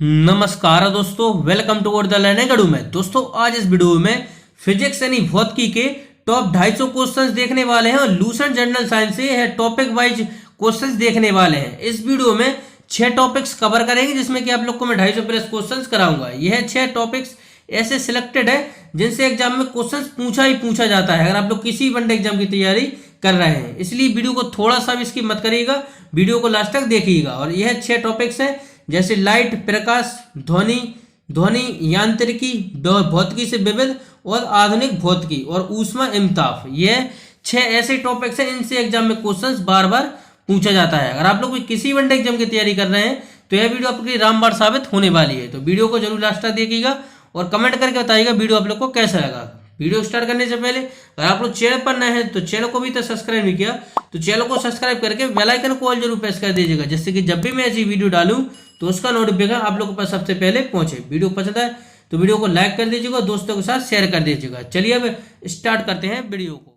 नमस्कार दोस्तों, welcome to the learning academy में। दोस्तों आज इस वीडियो में फिजिक्स यानी भौतिकी के टॉप 250 क्वेश्चंस देखने वाले हैं और लूसेंट जनरल साइंस से है टॉपिक वाइज क्वेश्चंस देखने वाले हैं। इस वीडियो में 6 टॉपिक्स कवर करेंगे जिसमें कि आप लोग को मैं 250 प्लस क्वेश्चंस कराऊंगा। यह 6 टॉपिक्स ऐसे सिलेक्टेड है जिनसे एग्जाम में क्वेश्चंस पूछा जाता है अगर आप लोग किसी वनडे एग्जाम की तैयारी कर रहे हैं। इसलिए वीडियो को थोड़ा सा भी स्किप मत करिएगा, वीडियो को लास्ट तक देखिएगा। और यह 6 टॉपिक्स हैं जैसे लाइट, प्रकाश, ध्वनि यांत्रिकी, भौतिकी से विविध और आधुनिक भौतिकी और ऊष्मा एवं ताप। यह 6 ऐसे टॉपिक्स हैं इनसे एग्जाम में क्वेश्चंस बार बार पूछा जाता है। अगर आप लोग किसी वनडे एग्जाम की तैयारी कर रहे हैं तो यह वीडियो आपके लिए रामबाण साबित होने वाली है। तो वीडियो को जरूर लास्ट तक देखिएगा और कमेंट करके बताइएगा वीडियो आप लोग को कैसा लगा। वीडियो स्टार्ट करने से पहले अगर आप लोग चैनल पर नए हैं तो चैनल को भी तो सब्सक्राइब नहीं किया तो चैनल को सब्सक्राइब करके बेल आइकन को ऑल जरूर प्रेस कर दीजिएगा, जिससे कि जब भी मैं ऐसी वीडियो डालूं तो उसका नोटिफिकेशन आप लोगों के पास सबसे पहले पहुंचे। वीडियो पसंद है तो वीडियो को लाइक कर दीजिएगा, दोस्तों के साथ शेयर कर दीजिएगा। चलिए अब स्टार्ट करते हैं वीडियो को।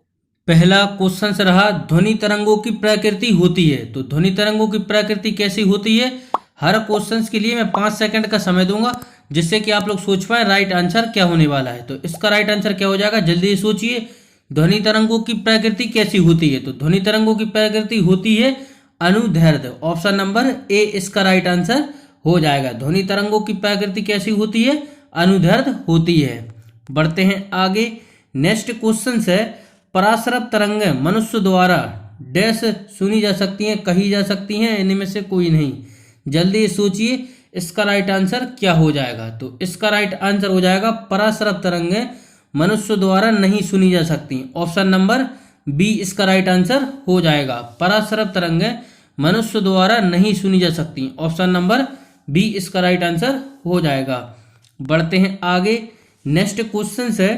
पहला क्वेश्चन से रहा, ध्वनि तरंगों की प्रकृति होती है। तो ध्वनि तरंगों की प्रकृति कैसी होती है? हर क्वेश्चन के लिए मैं 5 सेकंड का समय दूंगा जिससे कि आप लोग सोच पाए राइट आंसर क्या होने वाला है। तो इसका राइट आंसर क्या हो जाएगा, जल्दी सोचिए। ध्वनि तरंगों की प्रकृति कैसी होती है? तो ध्वनि तरंगों की प्रकृति होती है अनुदैर्ध्य। ऑप्शन नंबर ए इसका राइट आंसर हो जाएगा। ध्वनि तरंगों की प्रकृति कैसी होती है? अनुदैर्ध्य होती है। बढ़ते हैं आगे। नेक्स्ट क्वेश्चन है, पराश्रव तरंगें मनुष्य द्वारा डैश सुनी जा सकती हैं, कही जा सकती हैं, इनमें से कोई नहीं। जल्दी सोचिए इसका राइट आंसर क्या हो जाएगा। तो इसका राइट आंसर हो जाएगा पराश्रव तरंगें मनुष्य द्वारा नहीं सुनी जा सकती। ऑप्शन नंबर बी इसका राइट आंसर हो जाएगा। पराश्रव तरंगें मनुष्य द्वारा नहीं सुनी जा सकती। ऑप्शन नंबर बी इसका राइट आंसर हो जाएगा। बढ़ते हैं आगे। नेक्स्ट क्वेश्चन है,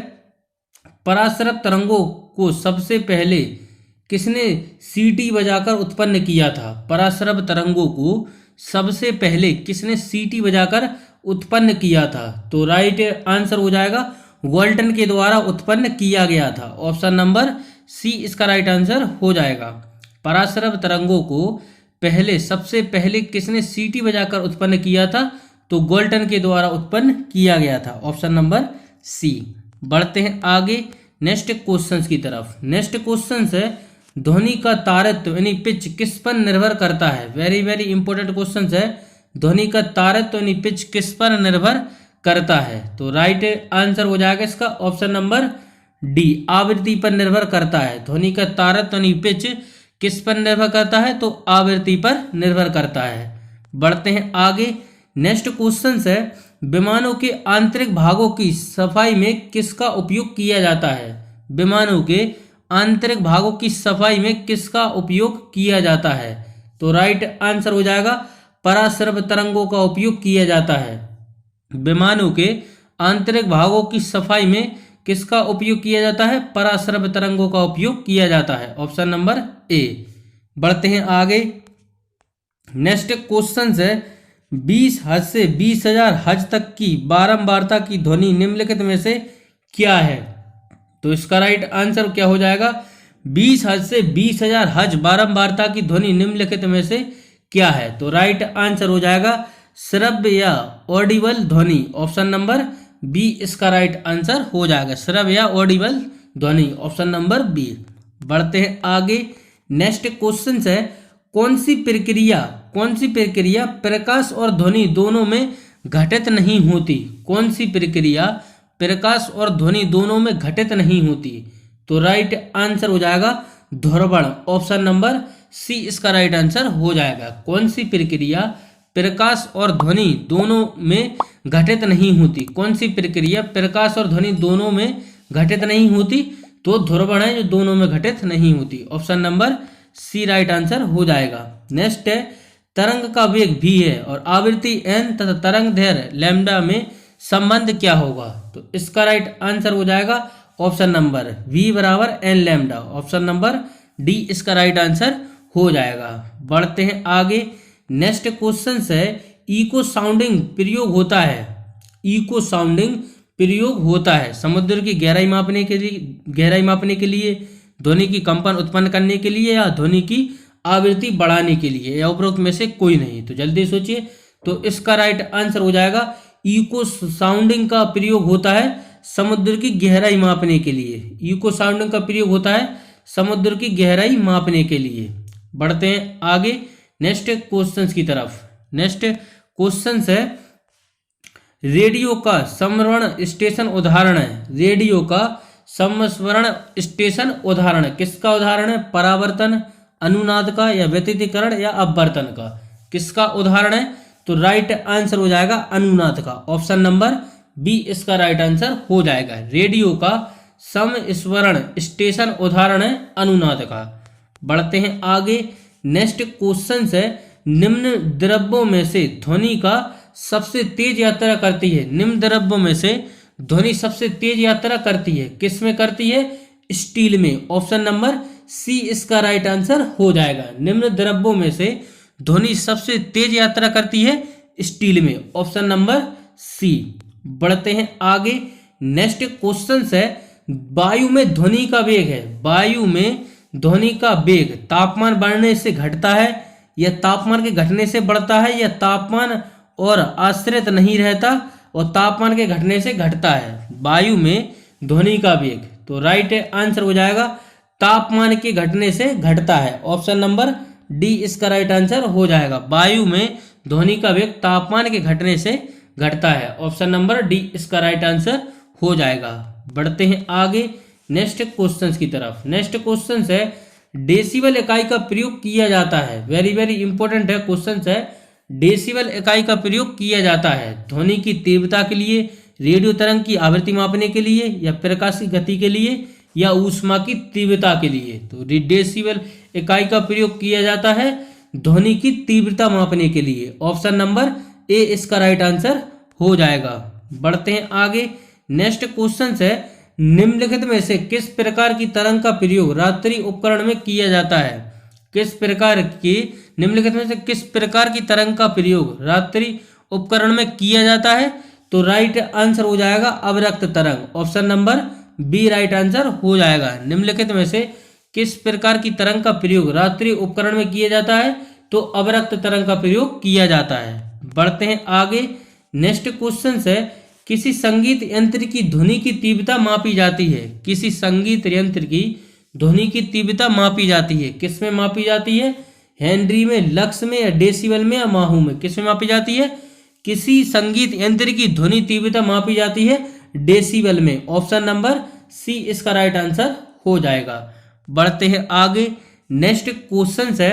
पराश्रव तरंगों को सबसे पहले किसने सीटी बजाकर उत्पन्न किया था? पराश्रव तरंगों को सबसे पहले किसने सीटी बजाकर उत्पन्न किया था? तो राइट आंसर हो जाएगा वोल्टन के द्वारा उत्पन्न किया गया था। ऑप्शन नंबर सी इसका राइट आंसर हो जाएगा। पराश्रव तरंगों को पहले सबसे पहले किसने सीटी बजाकर उत्पन्न किया था? तो वोल्टन के द्वारा उत्पन्न किया गया था। Option number C. बढ़ते हैं आगे नेक्स्ट क्वेश्चंस की तरफ। नेक्स्ट क्वेश्चन है, ध्वनि का तारत्व यानी पिच किस पर निर्भर करता है? वेरी वेरी इंपॉर्टेंट क्वेश्चन है। ध्वनि का तारत्व यानी पिच किस पर निर्भर करता है? तो राइट आंसर हो जाएगा इसका ऑप्शन नंबर डी, आवृत्ति पर निर्भर करता है। ध्वनि का तारत्व यानी पिच किस पर निर्भर करता है? तो आवृत्ति पर निर्भर करता है। बढ़ते हैं आगे। नेक्स्ट क्वेश्चन है, विमानों के आंतरिक भागों की सफाई में किसका उपयोग किया जाता है? विमानों के आंतरिक भागों की सफाई में किसका उपयोग किया जाता है? तो राइट आंसर हो जाएगा पराश्रव तरंगों का उपयोग किया जाता है। विमानों के आंतरिक भागों की सफाई में किसका उपयोग किया जाता है? पराश्रव तरंगों का उपयोग किया जाता है। ऑप्शन नंबर ए। बढ़ते हैं आगे। नेक्स्ट क्वेश्चन है, 20 हज से 20,000 हज तक की बारंबारता की ध्वनि निम्नलिखित में से क्या है? तो इसका राइट आंसर क्या हो जाएगा? 20 हज से 20,000 हज बारंबारता की ध्वनि निम्नलिखित में से क्या है? तो राइट आंसर हो जाएगा श्रव्य या ऑडिबल ध्वनि। ऑप्शन नंबर बी इसका राइट आंसर हो जाएगा। श्रव्य या ऑडिबल ध्वनि। Option number B. बढ़ते हैं आगे। नेक्स्ट क्वेश्चन है, कौन सी प्रक्रिया प्रकाश और ध्वनि दोनों में घटित नहीं होती? कौन सी प्रक्रिया प्रकाश और ध्वनि दोनों में घटित नहीं होती? तो राइट आंसर हो जाएगा ध्रुवण। ऑप्शन नंबर सी इसका राइट आंसर हो जाएगा। कौन सी प्रक्रिया प्रकाश और ध्वनि दोनों में घटित नहीं होती? कौन सी प्रक्रिया प्रकाश और ध्वनि दोनों में घटित नहीं होती? तो ध्रुवण है जो दोनों में घटित नहीं होती। Option number C right answer हो जाएगा। नेक्स्ट है, तरंग का वेग v है और आवृत्ति n तथा तरंग दैर्घ्य लैम्डा में संबंध क्या होगा? तो इसका राइट आंसर हो जाएगा ऑप्शन नंबर v बराबर n lambda. Option number D इसका राइट आंसर हो जाएगा। बढ़ते हैं आगे। नेक्स्ट क्वेश्चन है, इको साउंडिंग प्रयोग होता है समुद्र की गहराई मापने के लिए, ध्वनि की कंपन उत्पन्न करने के लिए या ध्वनि की आवृत्ति बढ़ाने के लिए, या उपरोक्त में से कोई नहीं। तो जल्दी सोचिए तो इसका राइट आंसर हो जाएगा इको साउंडिंग का प्रयोग होता है समुद्र की गहराई मापने के लिए। इको साउंडिंग का प्रयोग होता है समुद्र की गहराई मापने के लिए। बढ़ते हैं आगे नेक्स्ट क्वेश्चंस की तरफ। नेक्स्ट क्वेश्चंस है रेडियो का समर्वण स्टेशन उदाहरण है। रेडियो का समस्वरण स्टेशन उदाहरण है। किसका उदाहरण है? परावर्तन, अनुनाद का, या व्यतिकरण, या अपवर्तन का। किसका उदाहरण है? तो राइट आंसर हो जाएगा अनुनाद का। ऑप्शन नंबर बी इसका राइट आंसर हो जाएगा। रेडियो का समस्वरण स्टेशन उदाहरण है अनुनाद का। बढ़ते हैं आगे नेक्स्ट क्वेश्चन है निम्न द्रव्यों में से ध्वनि का सबसे तेज यात्रा करती है। निम्न द्रव्यों में से ध्वनि सबसे तेज यात्रा करती है। किस में करती है? स्टील में। ऑप्शन नंबर सी इसका राइट आंसर हो जाएगा। निम्न द्रव्यों में से ध्वनि सबसे तेज यात्रा करती है स्टील में। Option number C. बढ़ते हैं आगे नेक्स्ट क्वेश्चन है वायु में ध्वनि का वेग है। वायु में ध्वनि का वेग तापमान बढ़ने से घटता है या तापमान के घटने से बढ़ता है या तापमान और आश्रित नहीं रहता और तापमान के घटने से घटता है। वायु में ध्वनि का वेग तो राइट आंसर हो जाएगा तापमान के घटने से घटता है। ऑप्शन नंबर डी इसका राइट आंसर हो जाएगा। वायु में ध्वनि का वेग तापमान के घटने से घटता है। ऑप्शन नंबर डी इसका राइट आंसर हो जाएगा। बढ़ते हैं आगे नेक्स्ट क्वेश्चंस की तरफ। नेक्स्ट क्वेश्चन है डेसिबल इकाई का प्रयोग किया जाता है। वेरी वेरी इंपॉर्टेंट है क्वेश्चन है। डेसिबल इकाई का प्रयोग किया जाता है ध्वनि की तीव्रता के लिए, रेडियो तरंग की आवृत्ति मापने के लिए, या प्रकाश की गति के लिए, या ऊष्मा की तीव्रता के लिए। तो डेसिबल इकाई का प्रयोग किया जाता है ध्वनि की तीव्रता मापने के लिए। ऑप्शन नंबर ए इसका राइट आंसर हो जाएगा। बढ़ते हैं आगे नेक्स्ट क्वेश्चन है निम्नलिखित में से किस प्रकार की तरंग का प्रयोग रात्रि उपकरण में किया जाता है। किस प्रकार की निम्नलिखित में से किस प्रकार की तरंग का प्रयोग रात्रि उपकरण में किया जाता है? तो राइट आंसर हो जाएगा अवरक्त तरंग। Option number B right answer हो जाएगा। निम्नलिखित में से किस प्रकार की तरंग का प्रयोग रात्रि उपकरण में किया जाता है? तो अवरक्त तरंग का प्रयोग किया जाता है। बढ़ते हैं आगे नेक्स्ट क्वेश्चन है किसी संगीत यंत्र की ध्वनि की तीव्रता मापी जाती है। किसी संगीत यंत्र की ध्वनि की तीव्रता मापी जाती है। किस में मापी जाती है? हेनरी में, लक्स में, या डेसिबल में, या माहू में। किस में मापी जाती है? किसी संगीत यंत्र की ध्वनि तीव्रता मापी जाती है डेसिबल में। ऑप्शन नंबर सी इसका राइट आंसर हो जाएगा। बढ़ते हैं आगे नेक्स्ट क्वेश्चन है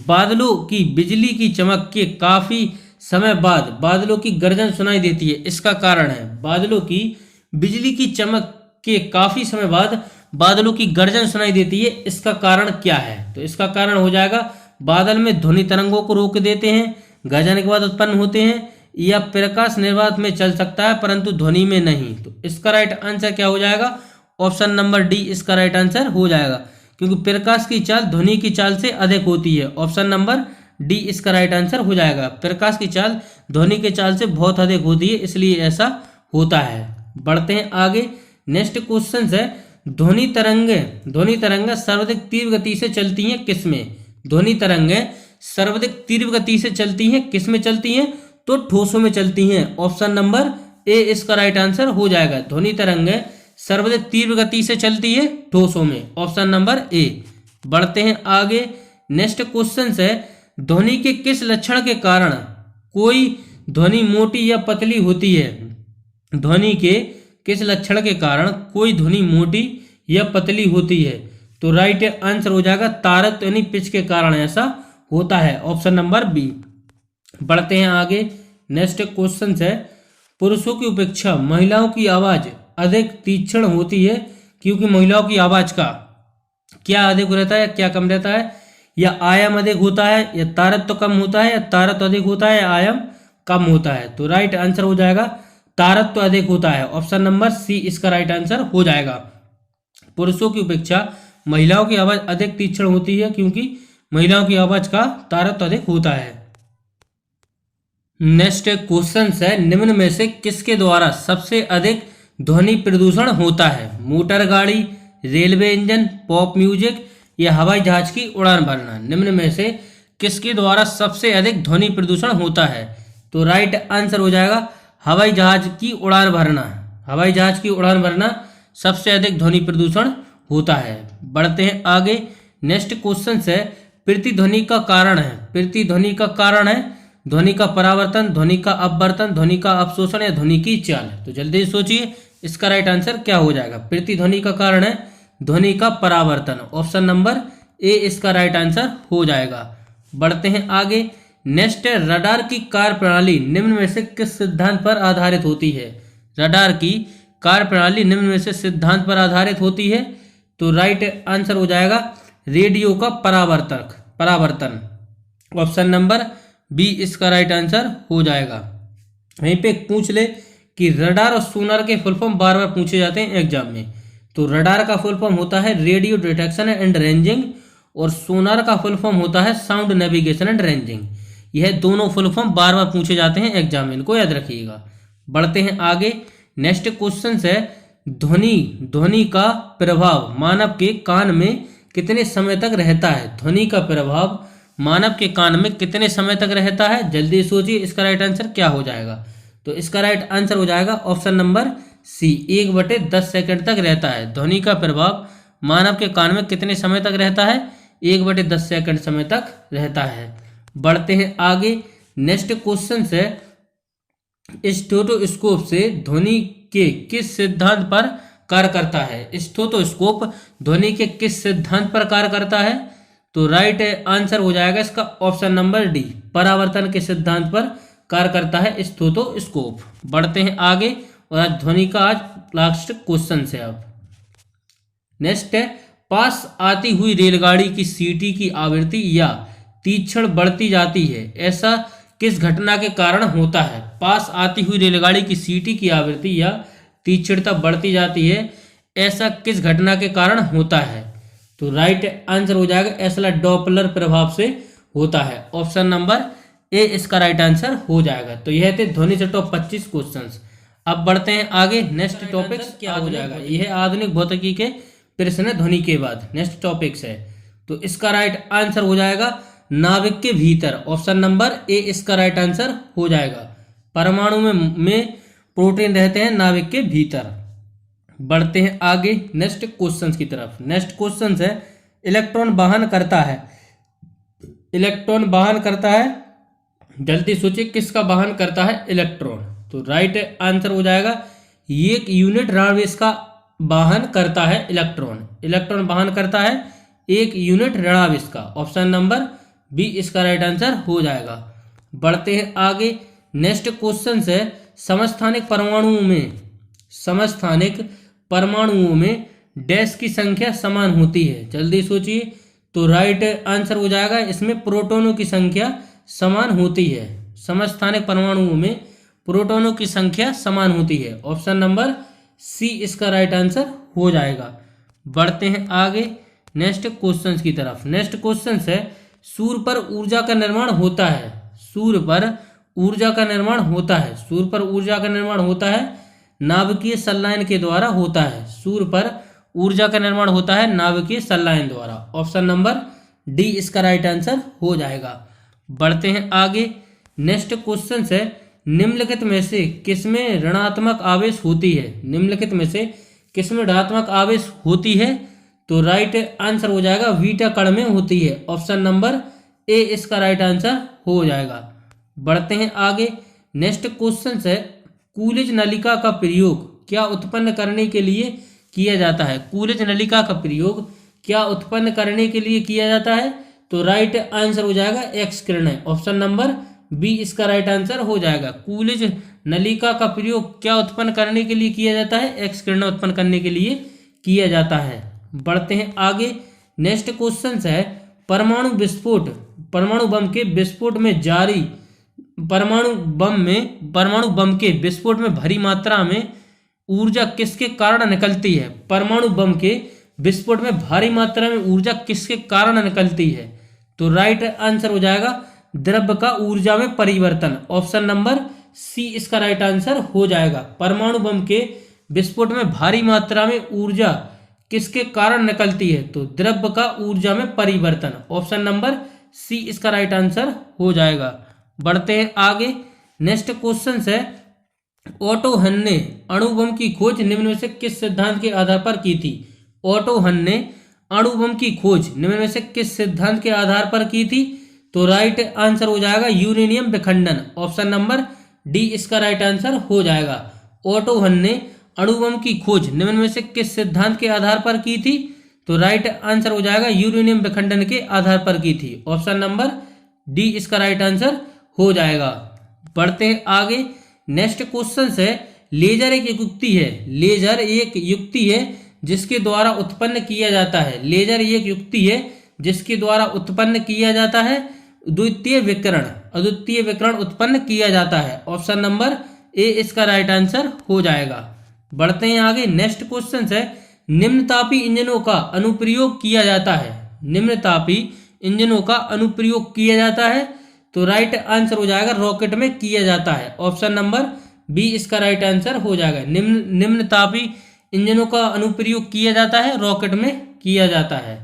बादलों की बिजली की चमक के काफी समय बाद बादलों की गर्जन सुनाई देती है। इसका कारण है बादलों की बिजली की चमक के काफी समय बाद बादलों की गर्जन सुनाई देती है। इसका कारण क्या है? तो इसका कारण हो जाएगा बादल में ध्वनि तरंगों को रोक देते हैं, गर्जन के बाद उत्पन्न होते हैं, या प्रकाश निर्वात में चल सकता है परंतु ध्वनि में नहीं। तो इसका राइट आंसर क्या हो जाएगा? ऑप्शन नंबर डी इसका राइट आंसर हो जाएगा क्योंकि प्रकाश की चाल ध्वनि की चाल से अधिक होती है। ऑप्शन नंबर डी इसका राइट आंसर हो जाएगा। प्रकाश की चाल ध्वनि के चाल से बहुत अधिक होती है इसलिए ऐसा होता है। बढ़ते हैं आगे नेक्स्ट क्वेश्चन है ध्वनि तरंगें सर्वाधिक तीव्र गति से चलती हैं किसमें? ध्वनि तरंगें सर्वाधिक तीव्र गति से चलती हैं किसमें चलती हैं? तो ठोसों में चलती हैं। ऑप्शन नंबर ए इसका राइट आंसर हो जाएगा। ध्वनि तरंगें सर्वाधिक तीव्र गति से चलती है ठोसों में। ऑप्शन नंबर ए। बढ़ते हैं आगे नेक्स्ट क्वेश्चन है ध्वनि के किस लक्षण के कारण कोई ध्वनि मोटी या पतली होती है? ध्वनि के किस लक्षण के कारण कोई ध्वनि मोटी या पतली होती है? तो राइट आंसर हो जाएगा तारत्व यानी पिच के कारण ऐसा होता है। Option number B. बढ़ते हैं आगे नेक्स्ट क्वेश्चन है पुरुषों की अपेक्षा महिलाओं की आवाज अधिक तीक्ष्ण होती है क्योंकि महिलाओं की आवाज का क्या अधिक रहता है, क्या कम रहता है? या आयाम अधिक होता है, या तारत्व कम होता है, या तारत्व अधिक होता है, या आयाम कम होता है? तो राइट आंसर हो जाएगा तारत्व अधिक होता है। ऑप्शन नंबर सी इसका राइट आंसर हो जाएगा। पुरुषों की अपेक्षा महिलाओं की आवाज अधिक तीक्ष्ण होती है क्योंकि महिलाओं की आवाज का तारत्व अधिक होता है। नेक्स्ट क्वेश्चन है निम्न में से किसके द्वारा सबसे अधिक ध्वनि प्रदूषण होता है? मोटर गाड़ी, रेलवे इंजन, पॉप म्यूजिक, या हवाई जहाज की उड़ान भरना। निम्न में से किसके द्वारा सबसे अधिक ध्वनि प्रदूषण होता है? तो राइट आंसर हो जाएगा हवाई जहाज की उड़ान भरना। हवाई जहाज की उड़ान भरना सबसे अधिक ध्वनि प्रदूषण होता है। बढ़ते हैं आगे। नेक्स्ट क्वेश्चन है प्रतिध्वनि का कारण है। प्रतिध्वनि का कारण है ध्वनि का परावर्तन, ध्वनि का अपवर्तन, ध्वनि का अवशोषण या ध्वनि की चाल। तो जल्दी सोचिए इसका राइट आंसर क्या हो जाएगा। प्रतिध्वनि का कारण है ध्वनि का परावर्तन। ऑप्शन नंबर ए इसका राइट आंसर हो जाएगा। बढ़ते हैं आगे। नेक्स्ट है रडार की कार्यप्रणाली निम्न में से किस सिद्धांत पर आधारित होती है? रडार की कार्यप्रणाली निम्न में से सिद्धांत पर आधारित होती है। तो राइट आंसर हो जाएगा रेडियो का परावर्तन। ऑप्शन नंबर बी इसका राइट आंसर हो जाएगा। वहीं पे पूछ ले कि रडार और सोनार के फुल फॉर्म बार बार पूछे जाते हैं एग्जाम में। तो रडार का फुल फॉर्म होता है रेडियो डिटेक्शन एंड रेंजिंग और सोनार का फुल फॉर्म होता है साउंड नेविगेशन एंड रेंजिंग। यह दोनों फुल फॉर्म बार बार पूछे जाते हैं एग्जाम में, इनको याद रखिएगा। बढ़ते हैं आगे। नेक्स्ट क्वेश्चन है ध्वनि का प्रभाव मानव के कान में कितने समय तक रहता है? ध्वनि का प्रभाव मानव के कान में कितने समय तक रहता है? जल्दी सोचिए इसका राइट आंसर क्या हो जाएगा। तो इसका राइट आंसर हो जाएगा ऑप्शन नंबर सी 1/10 सेकंड तक रहता है। ध्वनि का प्रभाव मानव के कान में कितने समय तक रहता है? 1/10 सेकंड समय तक रहता है। बढ़ते हैं आगे। नेक्स्ट क्वेश्चन है स्टेथोस्कोप से ध्वनि के किस सिद्धांत पर कार्य करता है? स्टेथोस्कोप ध्वनि के किस सिद्धांत पर कार्य करता है? तो राइट आंसर हो जाएगा इसका ऑप्शन नंबर डी, परावर्तन के सिद्धांत पर कार्य करता है स्टेथोस्कोप। बढ़ते हैं आगे और आज ध्वनि का आज लास्ट क्वेश्चन है। अब नेक्स्ट है पास आती हुई रेलगाड़ी की सीटी की आवृत्ति या तीक्ष्ण बढ़ती जाती है, ऐसा किस घटना के कारण होता है? पास आती हुई रेलगाड़ी की सीटी की आवृत्ति या तीक्ष्णता बढ़ती जाती है, ऐसा किस घटना के कारण होता है? तो राइट आंसर हो जाएगा ऐसा डॉपलर प्रभाव से होता है। ऑप्शन नंबर ए इसका राइट आंसर हो जाएगा। तो यह थे ध्वनि से टॉप 25 क्वेश्चंस। अब बढ़ते हैं आगे। नेक्स्ट टॉपिक क्या हो जाएगा? यह आधुनिक भौतिकी के प्रश्न ध्वनि के बाद नेक्स्ट टॉपिक्स है। तो इसका राइट आंसर हो जाएगा नाभिक के भीतर। ऑप्शन नंबर ए इसका राइट आंसर हो जाएगा। परमाणु में प्रोटीन रहते हैं नाभिक के भीतर। बढ़ते हैं आगे नेक्स्ट क्वेश्चंस की तरफ। नेक्स्ट क्वेश्चन है इलेक्ट्रॉन वहन करता है। इलेक्ट्रॉन वहन करता है, जल्दी सोचिए किसका वहन करता है? इलेक्ट्रॉन। तो राइट आंसर हो जाएगा एक यूनिट ऋणावेश का वहन करता है इलेक्ट्रॉन। इलेक्ट्रॉन वहन करता है 1 यूनिट ऋणावेश का। ऑप्शन नंबर बी इसका राइट आंसर हो जाएगा। बढ़ते हैं आगे। नेक्स्ट क्वेश्चन है समस्थानिक परमाणुओं में डैश की संख्या समान होती है। जल्दी सोचिए। तो राइट आंसर हो जाएगा इसमें प्रोटॉनों की संख्या समान होती है। समस्थानिक परमाणुओं में प्रोटॉनों की संख्या समान होती है। ऑप्शन नंबर सी इसका राइट आंसर हो जाएगा। बढ़ते हैं आगे नेक्स्ट क्वेश्चन की तरफ। नेक्स्ट क्वेश्चन है सूर्य पर ऊर्जा का निर्माण होता है। सूर्य पर ऊर्जा का निर्माण होता है। सूर्य पर ऊर्जा का निर्माण होता है नाभिकीय संलयन के द्वारा होता है। सूर्य पर ऊर्जा का निर्माण होता है नाभिकीय संलयन द्वारा। ऑप्शन नंबर डी इसका राइट आंसर हो जाएगा। बढ़ते हैं आगे। नेक्स्ट क्वेश्चन है निम्नलिखित में से किसमें ऋणात्मक आवेश होती है? निम्नलिखित में से किसमें ऋणात्मक आवेश होती है? तो राइट आंसर हो जाएगा बीटा कण में होती है। ऑप्शन नंबर ए इसका राइट आंसर हो जाएगा। बढ़ते हैं आगे। नेक्स्ट क्वेश्चन है कूलिज नलिका का प्रयोग क्या उत्पन्न करने के लिए किया जाता है? कूलिज नलिका का प्रयोग क्या उत्पन्न करने के लिए किया जाता है? तो राइट आंसर हो जाएगा एक्स किरणें। ऑप्शन नंबर बी इसका राइट आंसर हो जाएगा। कूलिज नलिका का प्रयोग क्या उत्पन्न करने के लिए किया जाता है? एक्स किरणें उत्पन्न करने के लिए किया जाता है। बढ़ते हैं आगे। नेक्स्ट क्वेश्चन है परमाणु बम के विस्फोट में जारी परमाणु बम के विस्फोट में भारी मात्रा में ऊर्जा किसके कारण निकलती है? परमाणु बम के विस्फोट में भारी मात्रा में ऊर्जा किसके कारण निकलती है? तो राइट आंसर हो जाएगा द्रव्य का ऊर्जा में परिवर्तन। ऑप्शन नंबर सी इसका राइट आंसर हो जाएगा। परमाणु बम के विस्फोट में भारी मात्रा में ऊर्जा किसके कारण निकलती है? तो द्रव्य का ऊर्जा में परिवर्तन। ऑप्शन नंबर सी इसका राइट आंसर हो जाएगा। बढ़ते हैं आगे। नेक्स्ट क्वेश्चन है, ओटो हन ने अणु बम की खोज निम्न में से किस सिद्धांत के आधार पर की थी? ओटो हन ने अणु बम की खोज निम्न में से किस सिद्धांत के आधार पर की थी? तो राइट आंसर हो जाएगा यूरेनियम विखंडन। ऑप्शन नंबर डी इसका राइट आंसर हो जाएगा। ओटो हन ने अणु बम की खोज निम्न में से किस सिद्धांत के आधार पर की थी? तो राइट आंसर हो जाएगा यूरेनियम विखंडन के आधार पर की थी। ऑप्शन नंबर डी इसका राइट आंसर हो जाएगा। बढ़ते हैं आगे। नेक्स्ट क्वेश्चन है, लेजर एक युक्ति है। लेजर एक युक्ति है जिसके द्वारा उत्पन्न किया जाता है। लेजर एक युक्ति है जिसके द्वारा उत्पन्न किया जाता है अद्वितीय विकिरण उत्पन्न किया जाता है। ऑप्शन नंबर ए इसका राइट आंसर हो जाएगा। बढ़ते हैं आगे। नेक्स्ट क्वेश्चन है, निम्नतापी इंजनों का अनुप्रयोग किया जाता है। निम्नतापी इंजनों का अनुप्रयोग किया जाता है। तो राइट आंसर हो जाएगा रॉकेट में किया जाता है। ऑप्शन नंबर बी इसका राइट आंसर हो जाएगा। निम्नतापी इंजनों का अनुप्रयोग किया जाता है, रॉकेट में किया जाता है।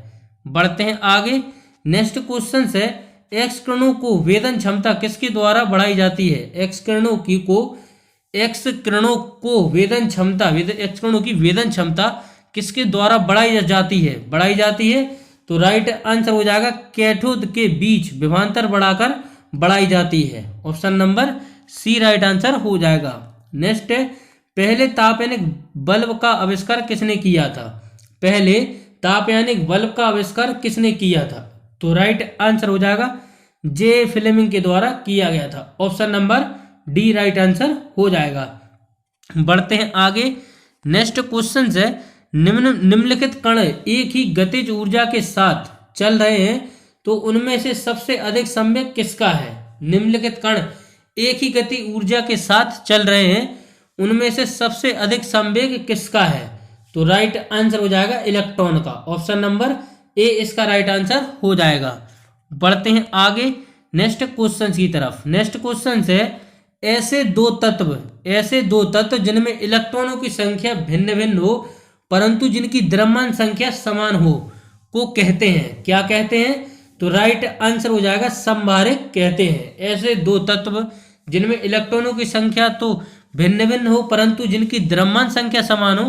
बढ़ते हैं आगे। नेक्स्ट क्वेश्चन है, एक्स किरणों को वेदन क्षमता किसके द्वारा बढ़ाई जाती है? एक्स किरणों की वेदन क्षमता किसके द्वारा बढ़ाई जाती है? तो राइट आंसर हो जाएगा कैथोड के बीच विभवांतर बढ़ाकर बढ़ाई जाती है। Option number C right answer हो जाएगा। नेक्स्ट है, पहले तापयानिक बल्ब का आविष्कार किसने किया था? पहले तापयानिक बल्ब का आविष्कार किसने किया था? तो राइट आंसर हो जाएगा जे फ्लेमिंग के द्वारा किया गया था। Option number D right answer हो जाएगा। बढ़ते हैं आगे। नेक्स्ट क्वेश्चन है, निम्नलिखित कण एक ही गतिज ऊर्जा के साथ चल रहे हैं तो उनमें से सबसे अधिक संवेग किसका है? निम्नलिखित कण एक ही गति ऊर्जा के साथ चल रहे हैं, उनमें से सबसे अधिक संवेग किसका है? तो राइट आंसर हो जाएगा इलेक्ट्रॉन का। ऑप्शन नंबर ए इसका राइट आंसर हो जाएगा। बढ़ते हैं आगे नेक्स्ट क्वेश्चन की तरफ। नेक्स्ट क्वेश्चन है, ऐसे दो तत्व जिनमें इलेक्ट्रॉनों की संख्या भिन्न भिन्न हो परंतु जिनकी द्रव्यमान संख्या समान हो को कहते हैं, क्या कहते हैं? तो राइट आंसर हो जाएगा समभारिक कहते हैं। ऐसे दो तत्व जिनमें इलेक्ट्रॉनों की संख्या तो भिन्न भिन्न हो परंतु जिनकी द्रव्यमान संख्या समान हो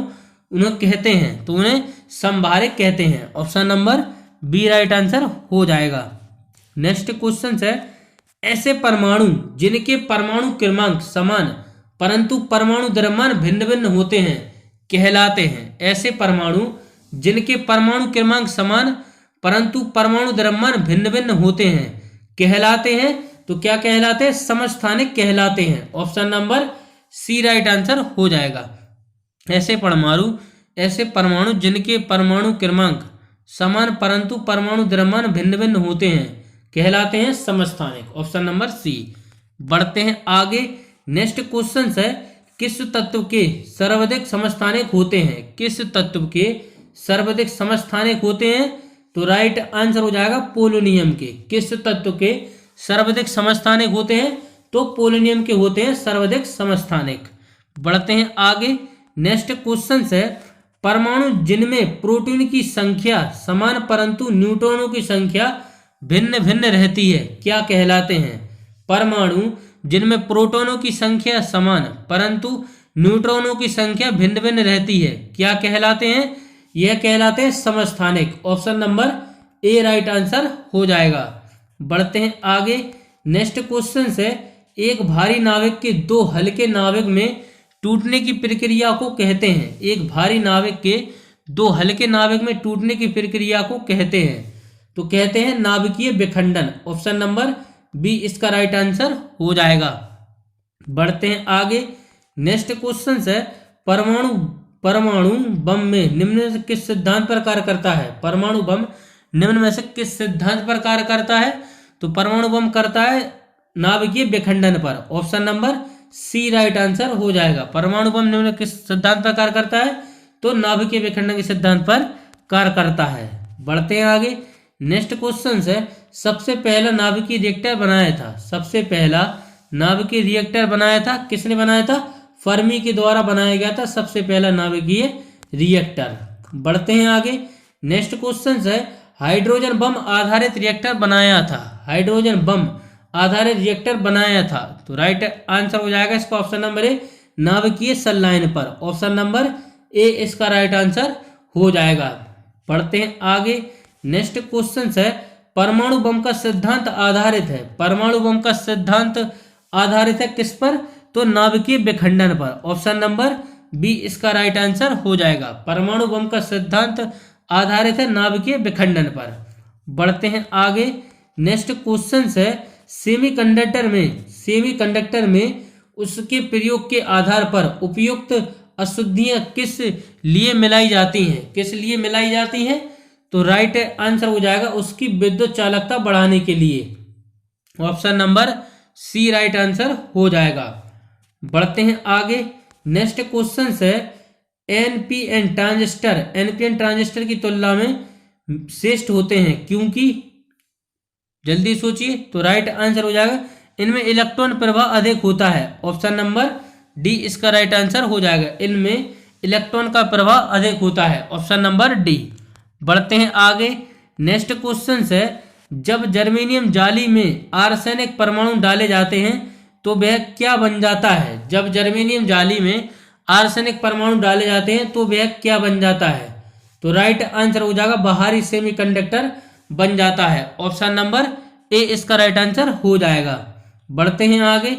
उन्हें कहते हैं, तो उन्हें समभारिक कहते हैं। Option number B right answer हो जाएगा। नेक्स्ट क्वेश्चन है, ऐसे परमाणु जिनके परमाणु क्रमांक समान परंतु परमाणु द्रव्यमान भिन्न भिन्न होते हैं कहलाते हैं। ऐसे परमाणु जिनके परमाणु क्रमांक समान परंतु परमाणु द्रव्यमान भिन्न भिन्न होते हैं कहलाते हैं। तो क्या कहलाते हैं? समस्थानिक कहलाते हैं। Option number C right answer हो जाएगा। ऐसे परमाणु जिनके परमाणु क्रमांक समान परंतु परमाणु द्रव्यमान भिन्न भिन्न होते हैं कहलाते हैं समस्थानिक। Option number C. बढ़ते हैं आगे। नेक्स्ट क्वेश्चन है, किस तत्व के सर्वाधिक समस्थानिक होते हैं? किस तत्व के सर्वाधिक समस्थानिक होते हैं? तो राइट आंसर हो जाएगा पोलोनियम के। किस तत्व के सर्वाधिक समस्थानिक होते हैं? तो पोलोनियम के होते हैं सर्वाधिक समस्थानिक। बढ़ते हैं आगे। नेक्स्ट क्वेश्चन है, परमाणु जिनमें प्रोटॉन की संख्या समान परंतु न्यूट्रॉनों की संख्या भिन्न भिन्न रहती है क्या कहलाते हैं? परमाणु जिनमें प्रोटॉनों की संख्या समान परंतु न्यूट्रॉनों की संख्या भिन्न भिन्न रहती है क्या कहलाते हैं? यह कहलाते हैं समस्थानिक। ऑप्शन नंबर ए राइट आंसर हो जाएगा। बढ़ते हैं आगे। नेक्स्ट क्वेश्चन है, एक भारी नाविक के दो हल्के नाविक में टूटने की प्रक्रिया को कहते हैं। एक भारी नाविक के दो हल्के नाविक में टूटने की प्रक्रिया को कहते हैं, तो कहते हैं नाभिकीय विखंडन। ऑप्शन नंबर बी इसका राइट आंसर हो जाएगा। बढ़ते हैं आगे। नेक्स्ट क्वेश्चन है, परमाणु बम में निम्न में से किस सिद्धांत पर कार्य करता है? परमाणु बम निम्न में से किस सिद्धांत पर कार्य करता है? तो परमाणु बम करता है नाभिकीय विखंडन पर। Option number C right answer हो जाएगा। परमाणु बम निम्न किस सिद्धांत पर कार्य करता है? तो नाभिकीय विखंडन के सिद्धांत पर कार्य करता है। बढ़ते हैं आगे। नेक्स्ट क्वेश्चन है, सबसे पहला नाभिकीय रिएक्टर बनाया था। सबसे पहला नाभिकीय रिएक्टर बनाया था किसने बनाया था? फर्मी के द्वारा बनाया गया था सबसे पहला नाभिकीय रिएक्टर। बढ़ते हैं आगे। नेक्स्ट क्वेश्चन है, हाइड्रोजन बम आधारित रिएक्टर बनाया था। हाइड्रोजन बम आधारित रिएक्टर बनाया था। तो राइट आंसर हो जाएगा इसका ऑप्शन नंबर ए, नाभिकीय संलयन पर। ऑप्शन नंबर ए इसका राइट आंसर हो जाएगा। पढ़ते हैं आगे। नेक्स्ट क्वेश्चन है, परमाणु बम का सिद्धांत आधारित है। परमाणु बम का सिद्धांत आधारित है किस पर? तो नाभिकीय विखंडन पर। ऑप्शन नंबर बी इसका राइट आंसर हो जाएगा। परमाणु बम का सिद्धांत आधारित है नाभिकीय विखंडन पर। बढ़ते हैं आगे। नेक्स्ट क्वेश्चन है, सेमीकंडक्टर में उसके प्रयोग के आधार पर उपयुक्त अशुद्धियां किस लिए मिलाई जाती हैं? किस लिए मिलाई जाती हैं? तो राइट आंसर हो जाएगा उसकी विद्युत चालकता बढ़ाने के लिए। Option number C right answer हो जाएगा। बढ़ते हैं आगे। नेक्स्ट क्वेश्चन है, एनपीएन ट्रांजिस्टर की तुलना में श्रेष्ठ होते हैं क्योंकि, जल्दी सोचिए। तो राइट आंसर हो जाएगा इनमें इलेक्ट्रॉन प्रवाह अधिक होता है। ऑप्शन नंबर डी इसका राइट आंसर हो जाएगा। इनमें इलेक्ट्रॉन का प्रवाह अधिक होता है। Option number D. बढ़ते हैं आगे। नेक्स्ट क्वेश्चन है, जब जर्मेनियम जाली में आर्सेनिक परमाणु डाले जाते हैं तो वह क्या बन जाता है? जब जर्मेनियम जाली में आर्सेनिक परमाणु डाले जाते हैं तो वह क्या बन जाता है? तो राइट आंसर हो जाएगा बाहरी सेमीकंडक्टर बन जाता है। ऑप्शन नंबर ए इसका राइट आंसर हो जाएगा। बढ़ते हैं आगे।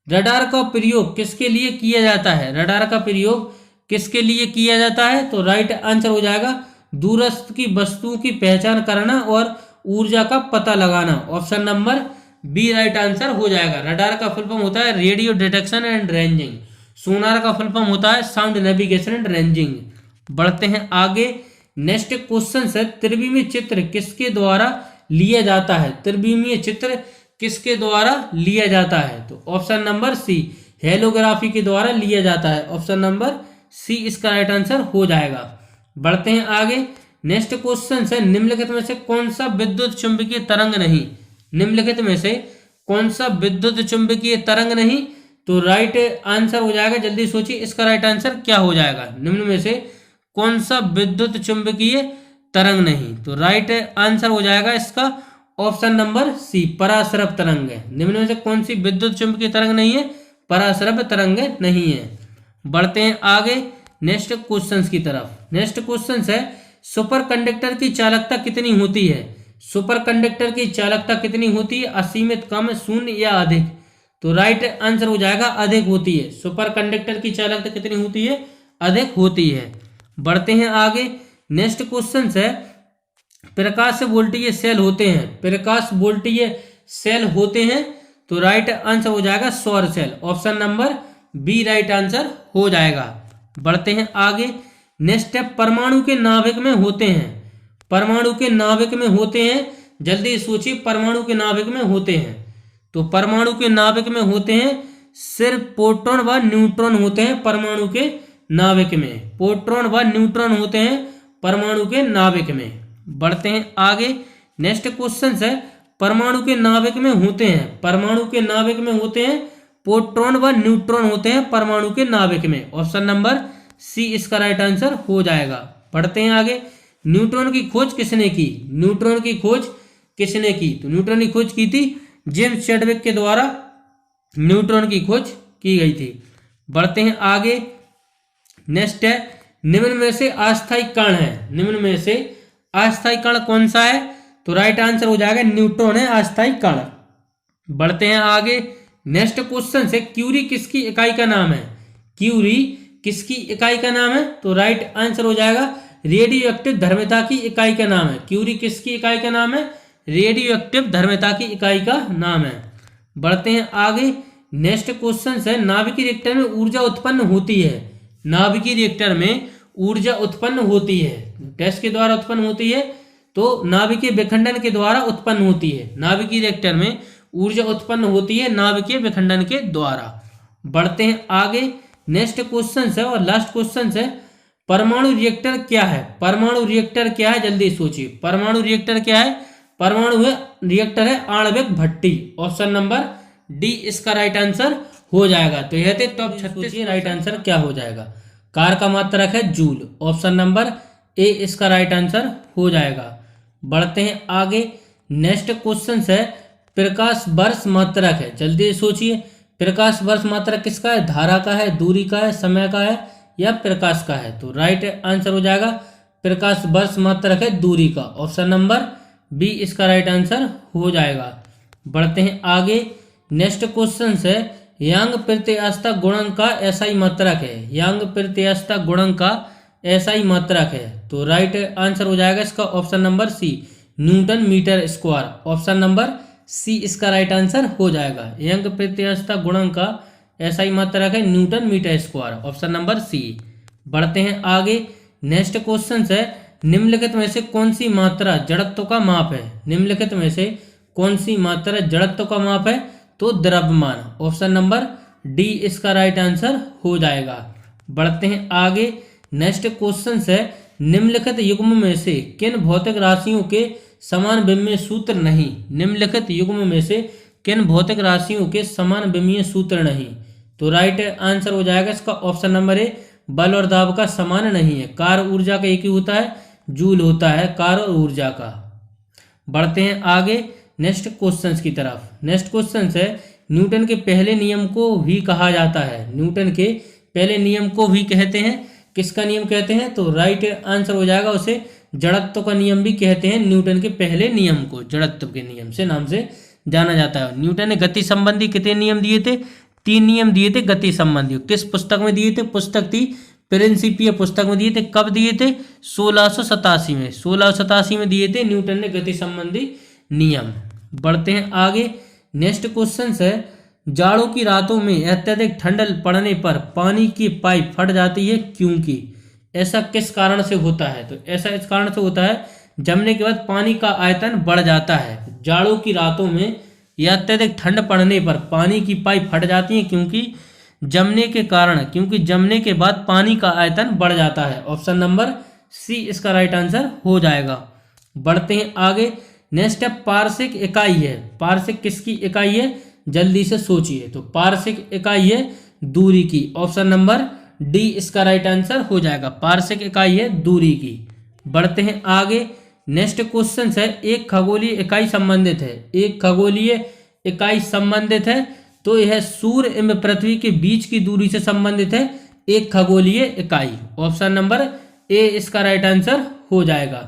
रडार का प्रयोग किसके लिए किया जाता है? रडार का प्रयोग किसके लिए किया जाता है? तो राइट आंसर हो जाएगा दूरस्थ की वस्तुओं की पहचान करना और ऊर्जा का पता लगाना। Option number B right answer हो जाएगा। रडार का फुल फॉर्म होता है radio detection and ranging. Sonar का फुल फॉर्म होता है साउंड नेविगेशन एंड रेंजिंग। बढ़ते हैं आगे। नेक्स्ट क्वेश्चन है, त्रिविमीय चित्र किसके द्वारा लिया जाता है? त्रिविमीय चित्र किसके द्वारा लिया जाता है? तो ऑप्शन नंबर सी हेलोग्राफी के द्वारा लिया जाता है। ऑप्शन नंबर सी इसका राइट आंसर हो जाएगा। बढ़ते हैं आगे। नेक्स्ट क्वेश्चन है, निम्नलिखित में से कौन सा विद्युत चुंबकीय तरंग नहीं? निम्नलिखित में से कौन सा विद्युत चुंबकीय तरंग नहीं? तो राइट आंसर हो जाएगा, जल्दी सोचिए इसका राइट आंसर क्या हो जाएगा। निम्न में से कौन सा विद्युत चुंबकीय तरंग नहीं? तो राइट आंसर हो जाएगा इसका ऑप्शन नंबर सी पराश्रव तरंग है। निम्न में से कौन सी विद्युत चुंबकीय तरंग नहीं है? पराश्रव तरंग नहीं है। बढ़ते हैं आगे नेक्स्ट क्वेश्चन की तरफ। नेक्स्ट क्वेश्चन है, सुपर कंडक्टर की चालकता कितनी होती है? सुपर कंडक्टर की चालकता कितनी होती है? असीमित, कम, शून्य या अधिक? तो राइट आंसर हो जाएगा अधिक होती है। सुपर कंडक्टर की चालकता कितनी होती है? अधिक होती है। बढ़ते हैं आगे। नेक्स्ट क्वेश्चन है, प्रकाश वोल्टीय सेल होते हैं। प्रकाश वोल्टीय सेल होते हैं तो राइट आंसर हो जाएगा सौर cell. Option number B right answer हो जाएगा। बढ़ते हैं आगे। नेक्स्ट है, परमाणु के नाभिक में होते हैं। परमाणु के नाभिक में होते हैं, जल्दी सोचिए परमाणु के नाभिक में होते हैं। तो परमाणु के नाभिक में होते हैं सिर्फ प्रोटॉन व न्यूट्रॉन होते हैं परमाणु के नाभिक में। प्रोटॉन व न्यूट्रॉन होते हैं परमाणु के नाभिक में। बढ़ते हैं आगे। नेक्स्ट क्वेश्चन है, परमाणु के नाभिक में होते हैं, परमाणु के नाभिक में होते हैं प्रोटॉन व न्यूट्रॉन होते हैं परमाणु के नाभिक में। ऑप्शन नंबर सी इसका राइट आंसर हो जाएगा। बढ़ते हैं आगे। न्यूट्रॉन की खोज किसने की? न्यूट्रॉन की खोज किसने की? तो न्यूट्रॉन की खोज की थी जेम्स चैडविक के द्वारा न्यूट्रॉन की खोज की गई थी। बढ़ते हैं आगे। नेक्स्ट है, निम्न में से अस्थायी कण है। निम्न में से अस्थायी कण कौन सा है? तो राइट आंसर हो जाएगा न्यूट्रॉन है अस्थायी कण। बढ़ते हैं आगे। नेक्स्ट क्वेश्चन से, क्यूरी किसकी इकाई का नाम है? क्यूरी किसकी इकाई का नाम है? तो राइट आंसर हो जाएगा रेडियो एक्टिव धर्मिता की इकाई का नाम है। क्यूरी किसकी इकाई का नाम है? रेडियो एक्टिव धर्मिता की इकाई का नाम है। बढ़ते हैं आगे। नेक्स्ट क्वेश्चन है, नाभिकीय रिएक्टर में ऊर्जा उत्पन्न होती है। नाभिकीय रिएक्टर में ऊर्जा उत्पन्न होती है, टेस्ट के द्वारा उत्पन्न होती है तो नाभिकीय विखंडन के द्वारा उत्पन्न होती है। नाभिकीय रिएक्टर में ऊर्जा उत्पन्न होती है नाभिकीय विखंडन के द्वारा। बढ़ते हैं आगे। नेक्स्ट क्वेश्चन है और लास्ट क्वेश्चन है, परमाणु रिएक्टर क्या है? परमाणु रिएक्टर क्या है? जल्दी सोचिए परमाणु रिएक्टर क्या है? परमाणु रिएक्टर है आणविक भट्टी। ऑप्शन नंबर डी इसका राइट आंसर हो जाएगा। तो यह थे टॉप 36, राइट आंसर क्या हो जाएगा? कार का मात्रक है जूल। ऑप्शन नंबर ए इसका राइट आंसर हो जाएगा। बढ़ते हैं आगे। नेक्स्ट क्वेश्चन है प्रकाश वर्ष मात्रक है, जल्दी सोचिए। प्रकाश वर्ष मात्रक किसका है? धारा का है, दूरी का है, समय का है या प्रकाश का है? तो राइट आंसर हो जाएगा प्रकाश वर्ष मात्रक है दूरी का। ऑप्शन नंबर बी इसका राइट आंसर हो जाएगा। बढ़ते हैं आगे। नेक्स्ट क्वेश्चन है यांग प्रत्यास्थता गुणक का एसआई मात्रक है। यांग प्रत्यास्थता गुणक का एसआई मात्रक है। तो राइट आंसर हो जाएगा इसका option number C, newton metre square. Option number C इसका राइट आंसर हो जाएगा। यांग प्रत्यास्थता गुणक का एसआई मात्रक है newton metre square. Option number C. बढ़ते हैं आगे। नेक्स्ट क्वेश्चन है निम्नलिखित में से कौन सी मात्रा जड़त्व का माप है? निम्नलिखित में से कौन सी मात्रा जड़त्व का माप है? तो द्रव्यमान। ऑप्शन नंबर डी इसका राइट आंसर हो जाएगा। बढ़ते हैं आगे। नेक्स्ट क्वेश्चन है निम्नलिखित युग्म में से किन भौतिक राशियों के समान विमीय सूत्र नहीं? निम्नलिखित युग्म में से किन भौतिक राशियों के समान विमीय सूत्र नहीं? तो राइट आंसर हो जाएगा इसका ऑप्शन नंबर ए, बल और दाब का समान नहीं है। कार्य ऊर्जा का एक ही होता है, जूल होता है कार्य और ऊर्जा का। बढ़ते हैं आगे नेक्स्ट क्वेश्चन की तरफ। नेक्स्ट क्वेश्चन है न्यूटन के पहले नियम को भी कहा जाता है। न्यूटन के पहले नियम को भी कहते हैं, किसका नियम कहते हैं? तो राइट आंसर हो जाएगा उसे जड़त्व का नियम भी कहते हैं। न्यूटन के पहले नियम को जड़त्व के नियम से नाम से जाना जाता है। न्यूटन ने गति संबंधी कितने नियम दिए थे? 3 नियम दिए थे गति संबंधी। किस पुस्तक में दिए थे? पुस्तक थी प्रिंसिपिया पुस्तक में दिए थे। कब दिए थे? 1687 में। 1687 में दिए थे न्यूटन ने गति संबंधी नियम। बढ़ते हैं आगे। नेक्स्ट क्वेश्चन है जाड़ों की रातों में अत्यधिक ठंड पड़ने पर पानी की पाइप फट जाती है, क्योंकि ऐसा किस कारण से होता है? तो ऐसा इस कारण से होता है जमने के बाद पानी का आयतन बढ़ जाता है। जाड़ों की रातों में या अत्यधिक ठंड पड़ने पर पानी की पाइप फट जाती है, क्योंकि जमने के कारण, क्योंकि जमने के बाद पानी का आयतन बढ़ जाता है। ऑप्शन नंबर सी इसका राइट आंसर हो जाएगा। बढ़ते हैं आगे। नेक्स्ट है पारसिक इकाई है। पारसिक किसकी इकाई है? जल्दी से सोचिए। तो पारसिक इकाई है दूरी की। ऑप्शन नंबर डी इसका राइट आंसर हो जाएगा। पारसिक इकाई है दूरी की। बढ़ते हैं आगे। नेक्स्ट क्वेश्चन है एक खगोलीय इकाई संबंधित है। एक खगोलीय इकाई संबंधित है तो यह सूर्य एवं पृथ्वी के बीच की दूरी से संबंधित है एक खगोलीय इकाई। ऑप्शन नंबर ए इसका राइट आंसर हो जाएगा।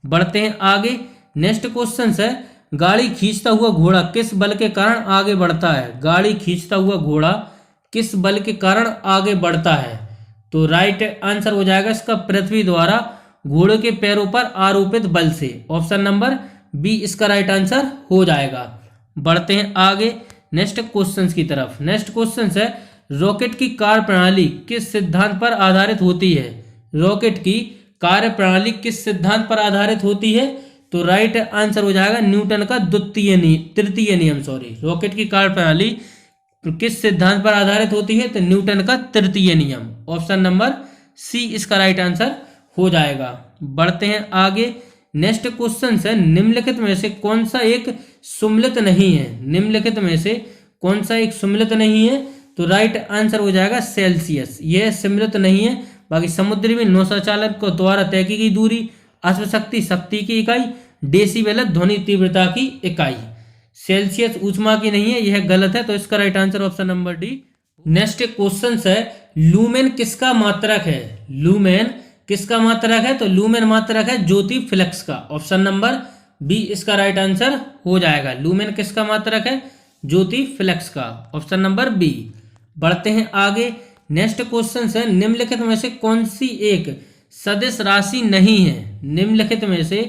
बढ़ते हैं आगे। नेक्स्ट क्वेश्चन है गाड़ी खींचता हुआ घोड़ा किस बल के कारण आगे बढ़ता है? गाड़ी खींचता हुआ घोड़ा किस बल के कारण आगे बढ़ता है? तो राइट आंसर हो जाएगा इसका पृथ्वी द्वारा घोड़े के पैरों पर आरोपित बल से। ऑप्शन नंबर बी इसका राइट आंसर हो जाएगा। बढ़ते हैं आगे नेक्स्ट क्वेश्चन की तरफ। नेक्स्ट क्वेश्चन है रॉकेट की कार्य प्रणाली किस सिद्धांत पर आधारित होती है? रॉकेट की कार्य प्रणाली किस सिद्धांत पर आधारित होती है? तो राइट आंसर हो जाएगा न्यूटन का तृतीय नियम। रॉकेट की कार्य प्रणाली किस सिद्धांत पर आधारित होती है? तो न्यूटन का तृतीय नियम। ऑप्शन नंबर सी इसका राइट आंसर हो जाएगा। बढ़ते हैं आगे। नेक्स्ट क्वेश्चन है निम्नलिखित में से कौन सा एक सुमेलित नहीं है? निम्नलिखित में से कौन सा एक सुमेलित नहीं है? तो राइट आंसर हो जाएगा सेल्सियस। यह सम्मिलित नहीं है। बाकी समुद्री में नौचालक को द्वारा तय की गई दूरी, अश्वशक्ति शक्ति की इकाई, डेसिबल ध्वनि तीव्रता की इकाई। सेल्सियस ऊष्मा की नहीं है, यह गलत है। तो इसका right answer option number D. Next question है लूमेन किसका मात्रक है? लूमेन किसका मात्रक है? तो लूमेन मात्रक है ज्योति फ्लक्स का। ऑप्शन नंबर बी इसका राइट आंसर हो जाएगा। लूमेन किसका मात्रक है? ज्योति फ्लक्स का। Option number B. बढ़ते हैं आगे। नेक्स्ट क्वेश्चन है निम्नलिखित में से कौन सी एक सदिश राशि नहीं है? निम्नलिखित में से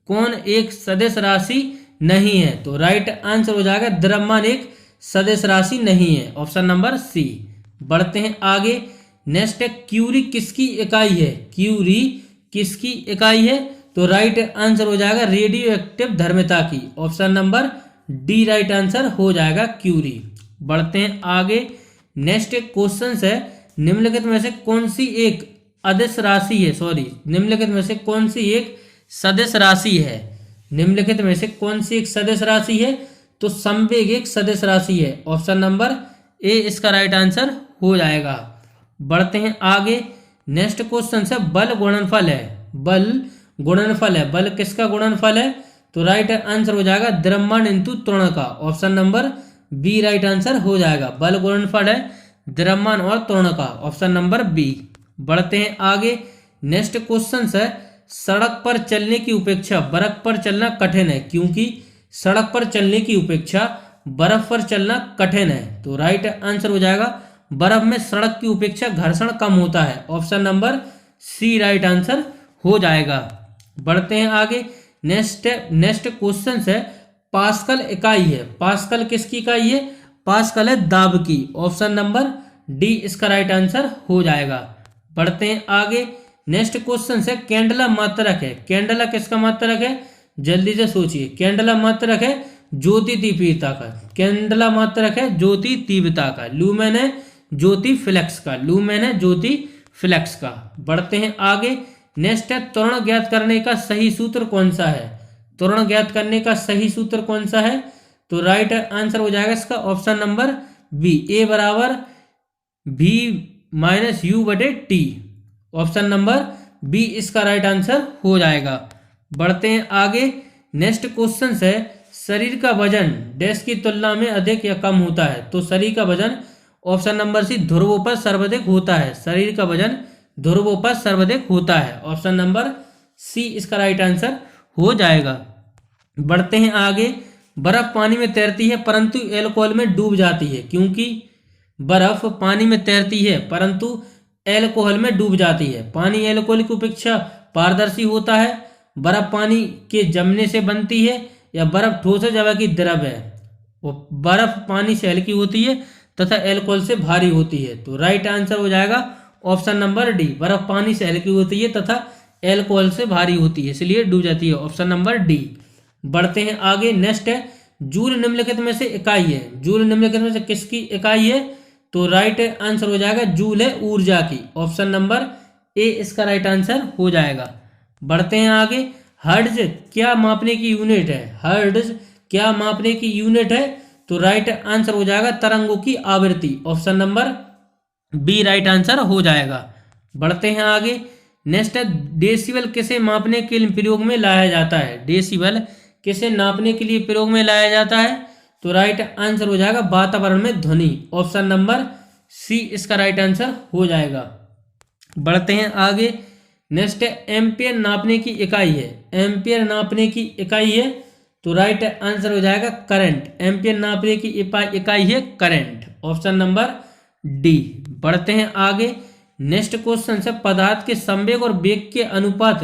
कौन एक सदिश राशि नहीं है? तो राइट आंसर हो जाएगा द्रव्यमान एक सदिश राशि नहीं है। Option number C. बढ़ते हैं आगे। नेक्स्ट है क्यूरी किसकी इकाई है? क्यूरी किसकी इकाई है? तो राइट आंसर हो जाएगा रेडियो एक्टिव धर्मिता की। Option number D right answer हो जाएगा क्यूरी। बढ़ते हैं आगे। नेक्स्ट क्वेश्चन है निम्नलिखित में से कौन सी एक अदिश राशि है? निम्नलिखित में से कौन सी एक सदिश राशि है? निम्नलिखित में से कौन सी एक सदिश राशि है? तो संवेग एक सदिश राशि है। ऑप्शन नंबर ए इसका राइट आंसर हो जाएगा। बढ़ते हैं आगे। नेक्स्ट क्वेश्चन है बल गुणनफल है। बल गुणनफल है। बल किसका गुणनफल है? तो राइट आंसर हो जाएगा द्रव्यमान इंटू त्वरण का। Option number B right answer हो जाएगा। बल गुणनफल है द्रव्यमान और त्वरण का। Option number B. बढ़ते हैं आगे। नेक्स्ट क्वेश्चन है, सड़क पर चलने की उपेक्षा बर्फ पर चलना कठिन है, क्योंकि सड़क पर चलने की उपेक्षा बर्फ पर चलना कठिन है। तो राइट आंसर हो जाएगा बर्फ में सड़क की उपेक्षा घर्षण कम होता है। Option number C right answer हो जाएगा। बढ़ते हैं आगे। नेक्स्ट क्वेश्चन है, पास्कल इकाई है। पास्कल किसकी इकाई है? पास्कल है दाब की। ऑप्शन नंबर डी इसका राइट आंसर हो जाएगा। बढ़ते हैं आगे। नेक्स्ट क्वेश्चन है, कैंडला मात्रक है। कैंडला किसका मात्रक है? जल्दी से सोचिए। कैंडला मात्रक है ज्योति तीव्रता का। कैंडला मात्रक है ज्योति तीव्रता का। लूमेन है ज्योति फ्लक्स का। लूमेन है ज्योति फ्लक्स का। बढ़ते हैं आगे। नेक्स्ट है, त्वरण ज्ञात करने का सही सूत्र कौन सा है? त्वरण ज्ञात करने का सही सूत्र कौन सा है? तो राइट आंसर हो जाएगा इसका ऑप्शन नंबर बी, ए बराबर भी माइनस यू बटे टी। ऑप्शन नंबर बी इसका राइट आंसर हो जाएगा। बढ़ते हैं आगे। नेक्स्ट क्वेश्चन है, शरीर का वजन डैश की तुलना में अधिक या कम होता है? तो शरीर का वजन ऑप्शन नंबर सी ध्रुवों पर सर्वाधिक होता है। शरीर का वजन ध्रुवों पर सर्वाधिक होता है। ऑप्शन नंबर सी इसका राइट आंसर हो जाएगा। बढ़ते हैं आगे। बर्फ पानी में तैरती है परंतु एल्कोहल में डूब जाती है, क्योंकि बर्फ पानी में तैरती है परंतु एल्कोहल में डूब जाती है। पानी एल्कोहल की अपेक्षा पारदर्शी होता है। बर्फ पानी के जमने से बनती है या बर्फ ठोस है जबकि द्रव है। वो बर्फ पानी से हल्की होती है तथा एल्कोहल से भारी होती है। तो राइट आंसर हो जाएगा ऑप्शन नंबर डी, बर्फ पानी से हल्की होती है तथा एल्कोहल से भारी होती है, इसलिए डूब जाती है। Option number D. बढ़ते हैं आगे। नेक्स्ट है, जूल निम्नलिखित में से इकाई है। जूल निम्नलिखित में से किसकी इकाई है? तो राइट आंसर हो जाएगा जूल है ऊर्जा की। ऑप्शन नंबर ए इसका राइट आंसर हो जाएगा। बढ़ते हैं आगे। हर्ट्ज क्या मापने की यूनिट है? हर्ट्ज क्या मापने की यूनिट है? तो राइट आंसर हो जाएगा तरंगों की आवृत्ति। Option number B right answer हो जाएगा। बढ़ते हैं आगे। नेक्स्ट है, डेसिबल किसे मापने के लिए प्रयोग में लाया जाता है? डेसिबल किसे नापने के लिए प्रयोग में लाया जाता है? तो राइट आंसर हो जाएगा वातावरण में ध्वनि। ऑप्शन नंबर सी इसका राइट आंसर हो जाएगा। बढ़ते हैं आगे। नेक्स्ट है, एम्पियर नापने की इकाई है। एम्पियर नापने की इकाई है तो राइट आंसर हो जाएगा करंट। एम्पियर नापने की इकाई है करंट। Option number D. बढ़ते हैं आगे। नेक्स्ट क्वेश्चन है, पदार्थ के संवेग और वेग के अनुपात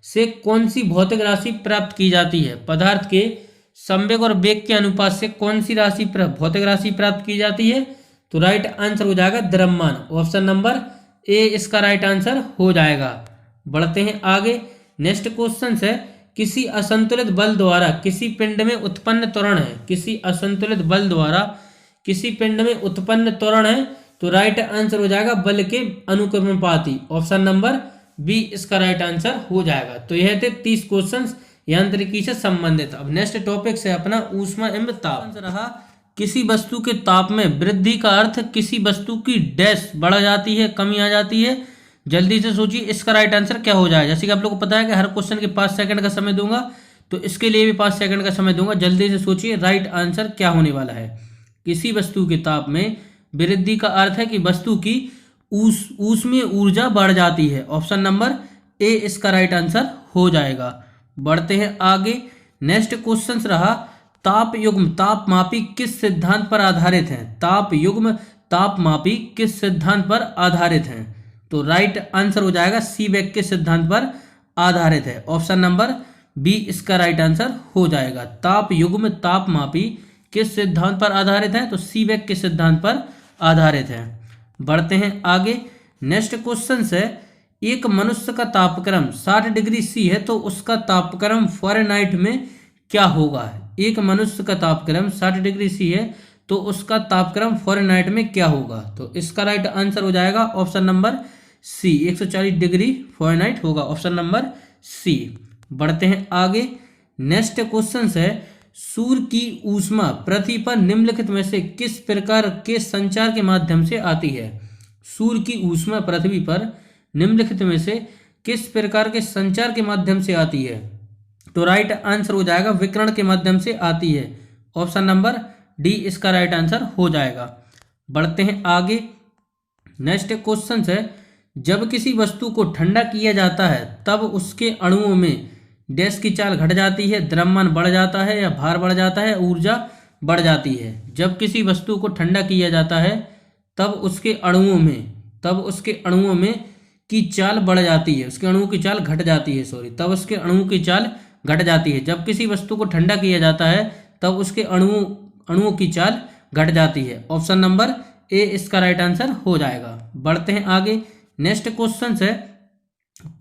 से कौन सी भौतिक राशि प्राप्त की जाती है? पदार्थ के संवेग और वेग के अनुपात से कौन सी राशि भौतिक राशि प्राप्त की जाती है? तो राइट आंसर हो जाएगा द्रव्यमान। ऑप्शन नंबर ए इसका राइट आंसर हो जाएगा। बढ़ते हैं आगे। नेक्स्ट क्वेश्चन है, किसी असंतुलित बल द्वारा किसी पिंड में उत्पन्न त्वरण है। किसी असंतुलित बल द्वारा किसी पिंड में उत्पन्न त्वरण है तो राइट आंसर हो जाएगा बल के अनुक्रमानुपाती। ऑप्शन नंबर बी इसका राइट आंसर हो जाएगा। तो यह थे 30 क्वेश्चंस यांत्रिकी से संबंधित। अब नेक्स्ट टॉपिक से अपना ऊष्मा एवं ताप रहा। किसी वस्तु के ताप में वृद्धि का अर्थ किसी वस्तु की डैश बढ़ जाती है, कमी आ जाती है। जल्दी से सोचिए इसका राइट आंसर क्या हो जाए। जैसे कि आप लोग को पता है कि हर क्वेश्चन के 5 सेकंड का समय दूंगा, तो इसके लिए भी 5 सेकंड का समय दूंगा। जल्दी से सोचिए राइट आंसर क्या होने वाला है। किसी वस्तु के ताप में वृद्धि का अर्थ है कि वस्तु की ऊष्मीय ऊर्जा बढ़ जाती है। ऑप्शन नंबर ए इसका राइट आंसर हो जाएगा। बढ़ते हैं आगे। नेक्स्ट क्वेश्चन रहा, ताप युग्म तापमापी किस सिद्धांत पर आधारित है? ताप युग्म तापमापी किस सिद्धांत पर आधारित है? तो राइट आंसर हो जाएगा सीबेक के सिद्धांत पर आधारित है। ऑप्शन नंबर बी इसका राइट आंसर हो जाएगा। ताप युग्म तापमापी किस सिद्धांत पर आधारित है? तो सीबेक के सिद्धांत पर आधारित है। बढ़ते हैं आगे। नेक्स्ट क्वेश्चन है, एक मनुष्य का तापक्रम 60 डिग्री सी है तो उसका तापक्रम फ़ारेनहाइट में क्या होगा? एक मनुष्य का तापक्रम 60 डिग्री सी है तो उसका तापक्रम फ़ारेनहाइट में क्या होगा? तो इसका राइट आंसर हो जाएगा option number C 140 degree Fahrenheit होगा। Option number C. बढ़ते हैं आगे। नेक्स्ट क्वेश्चन है, सूर्य की ऊष्मा पृथ्वी पर निम्नलिखित में से किस प्रकार के संचार के माध्यम से आती है? सूर्य की ऊष्मा पृथ्वी पर निम्नलिखित में से किस प्रकार के संचार के माध्यम से आती है? तो राइट आंसर हो जाएगा विकिरण के माध्यम से आती है। ऑप्शन नंबर डी इसका राइट आंसर हो जाएगा। बढ़ते हैं आगे। नेक्स्ट क्वेश्चन है, जब किसी वस्तु को ठंडा किया जाता है तब उसके अणुओं में डैश की चाल घट जाती है, द्रव्यमान बढ़ जाता है या भार बढ़ जाता है, ऊर्जा बढ़ जाती है। जब किसी वस्तु को ठंडा किया जाता है तब उसके अणुओं में की चाल बढ़ जाती है, उसके अणुओं की चाल घट जाती है, तब उसके अणुओं की चाल घट जाती है। जब किसी वस्तु को ठंडा किया जाता है तब उसके अणुओं की चाल घट जाती है। ऑप्शन नंबर ए इसका राइट आंसर हो जाएगा। बढ़ते हैं आगे। नेक्स्ट क्वेश्चन है,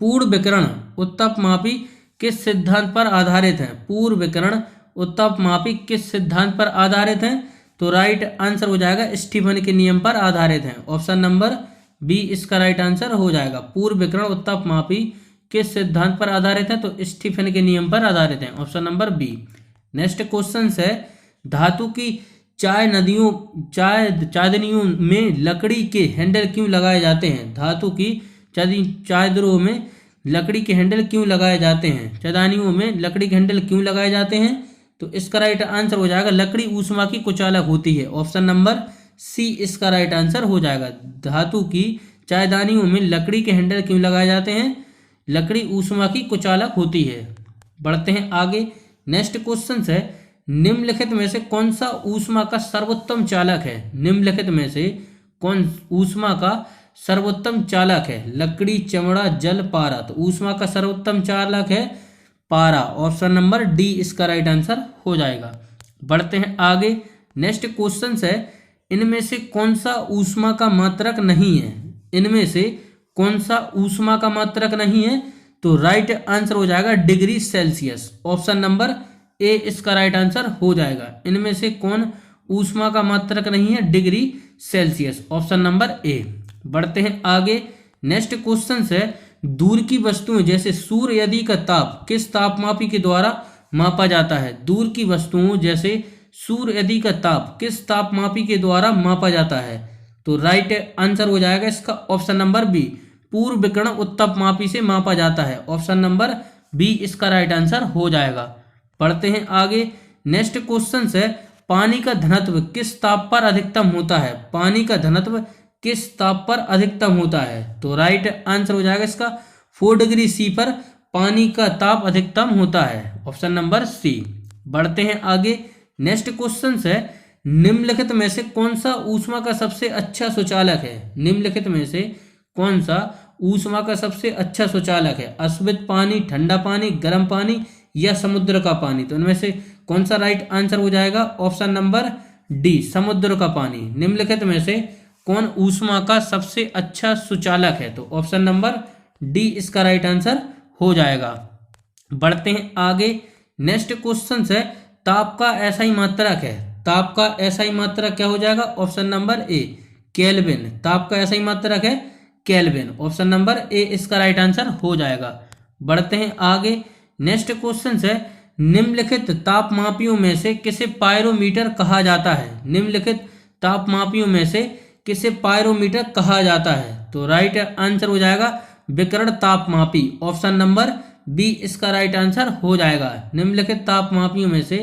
पूर्ण विकिरण उत्तपमापी किस सिद्धांत पर आधारित है? पूर्ण विकिरण उत्तपमापी किस सिद्धांत पर आधारित है? तो राइट आंसर हो जाएगा स्टीफन के नियम पर आधारित है। ऑप्शन नंबर बी इसका राइट आंसर हो जाएगा। पूर्ण विकिरण उत्तपमापी किस सिद्धांत पर आधारित है? तो स्टीफन के नियम पर आधारित है। Option number B. Next question है, धातु की चादनियों में लकड़ी के हैंडल क्यों लगाए जाते हैं? धातु की चादरों में लकड़ी के हैंडल क्यों लगाए जाते हैं? चादनियों में लकड़ी के हैंडल क्यों लगाए जाते हैं? तो इसका राइट आंसर हो जाएगा लकड़ी ऊष्मा की कुचालक होती है। ऑप्शन नंबर सी इसका राइट आंसर हो जाएगा। धातु की चायदानियों में लकड़ी के हैंडल क्यों लगाए जाते हैं? लकड़ी ऊष्मा की कुचालक होती है। बढ़ते हैं आगे। नेक्स्ट क्वेश्चन है, निम्नलिखित में से कौन सा ऊष्मा का सर्वोत्तम चालक है? निम्नलिखित में से कौन ऊष्मा का सर्वोत्तम चालक है? लकड़ी, चमड़ा, जल, पारा। तो ऊष्मा का सर्वोत्तम चालक है पारा। ऑप्शन नंबर डी इसका राइट आंसर हो जाएगा। बढ़ते हैं आगे। नेक्स्ट क्वेश्चन है, इनमें से कौन सा ऊष्मा का मात्रक नहीं है? इनमें से कौन सा ऊष्मा का मात्रक नहीं है? तो राइट आंसर हो जाएगा degree Celsius. Option number A इसका राइट आंसर हो जाएगा। इनमें से कौन ऊष्मा का मात्रक नहीं है? Degree Celsius. ऑप्शन नंबर ए। बढ़ते हैं आगे। नेक्स्ट क्वेश्चन है, दूर की वस्तुएं जैसे सूर्य आदि का ताप किस तापमापी के द्वारा मापा जाता है? दूर की वस्तुओं जैसे सूर्य आदि का ताप किस तापमापी के द्वारा मापा जाता है? तो राइट आंसर हो जाएगा इसका ऑप्शन नंबर बी, पूर्व विकिरण उत्तपमापी से मापा जाता है। ऑप्शन नंबर बी इसका राइट आंसर हो जाएगा। पढ़ते हैं आगे। नेक्स्ट क्वेश्चन है, पानी का घनत्व किस ताप पर अधिकतम होता है? पानी का घनत्व किस ताप पर अधिकतम होता है? तो राइट आंसर हो जाएगा इसका 4 डिग्री सी पर पानी का ताप अधिकतम होता है। Option number C. बढ़ते हैं आगे। नेक्स्ट क्वेश्चन है, निम्नलिखित में से कौन सा ऊष्मा का सबसे अच्छा सुचालक है? निम्नलिखित में से कौन सा ऊष्मा का सबसे अच्छा सुचालक है? अश्वित पानी, ठंडा पानी, गर्म पानी या समुद्र का पानी? तो इनमें से कौन सा राइट आंसर हो जाएगा? ऑप्शन नंबर डी, समुद्र का पानी। निम्नलिखित में से कौन ऊष्मा का सबसे अच्छा सुचालक है? तो ऑप्शन नंबर डी इसका राइट आंसर हो जाएगा। बढ़ते हैं आगे। नेक्स्ट क्वेश्चन है, ताप का एसआई मात्रक है। ताप का एसआई मात्रक क्या हो जाएगा? ऑप्शन नंबर ए, केल्विन। ताप का एसआई मात्रक है केल्विन। ऑप्शन नंबर ए इसका राइट आंसर हो जाएगा। बढ़ते हैं आगे। नेक्स्ट क्वेश्चन है, निम्नलिखित तापमापियों में से किसे पायरोमीटर कहा जाता है? निम्नलिखित तापमापियों में से किसे पायरोमीटर कहा जाता है? तो राइट आंसर हो जाएगा विकिरण तापमापी। ऑप्शन नंबर बी इसका राइट आंसर हो जाएगा। निम्नलिखित तापमापियों में से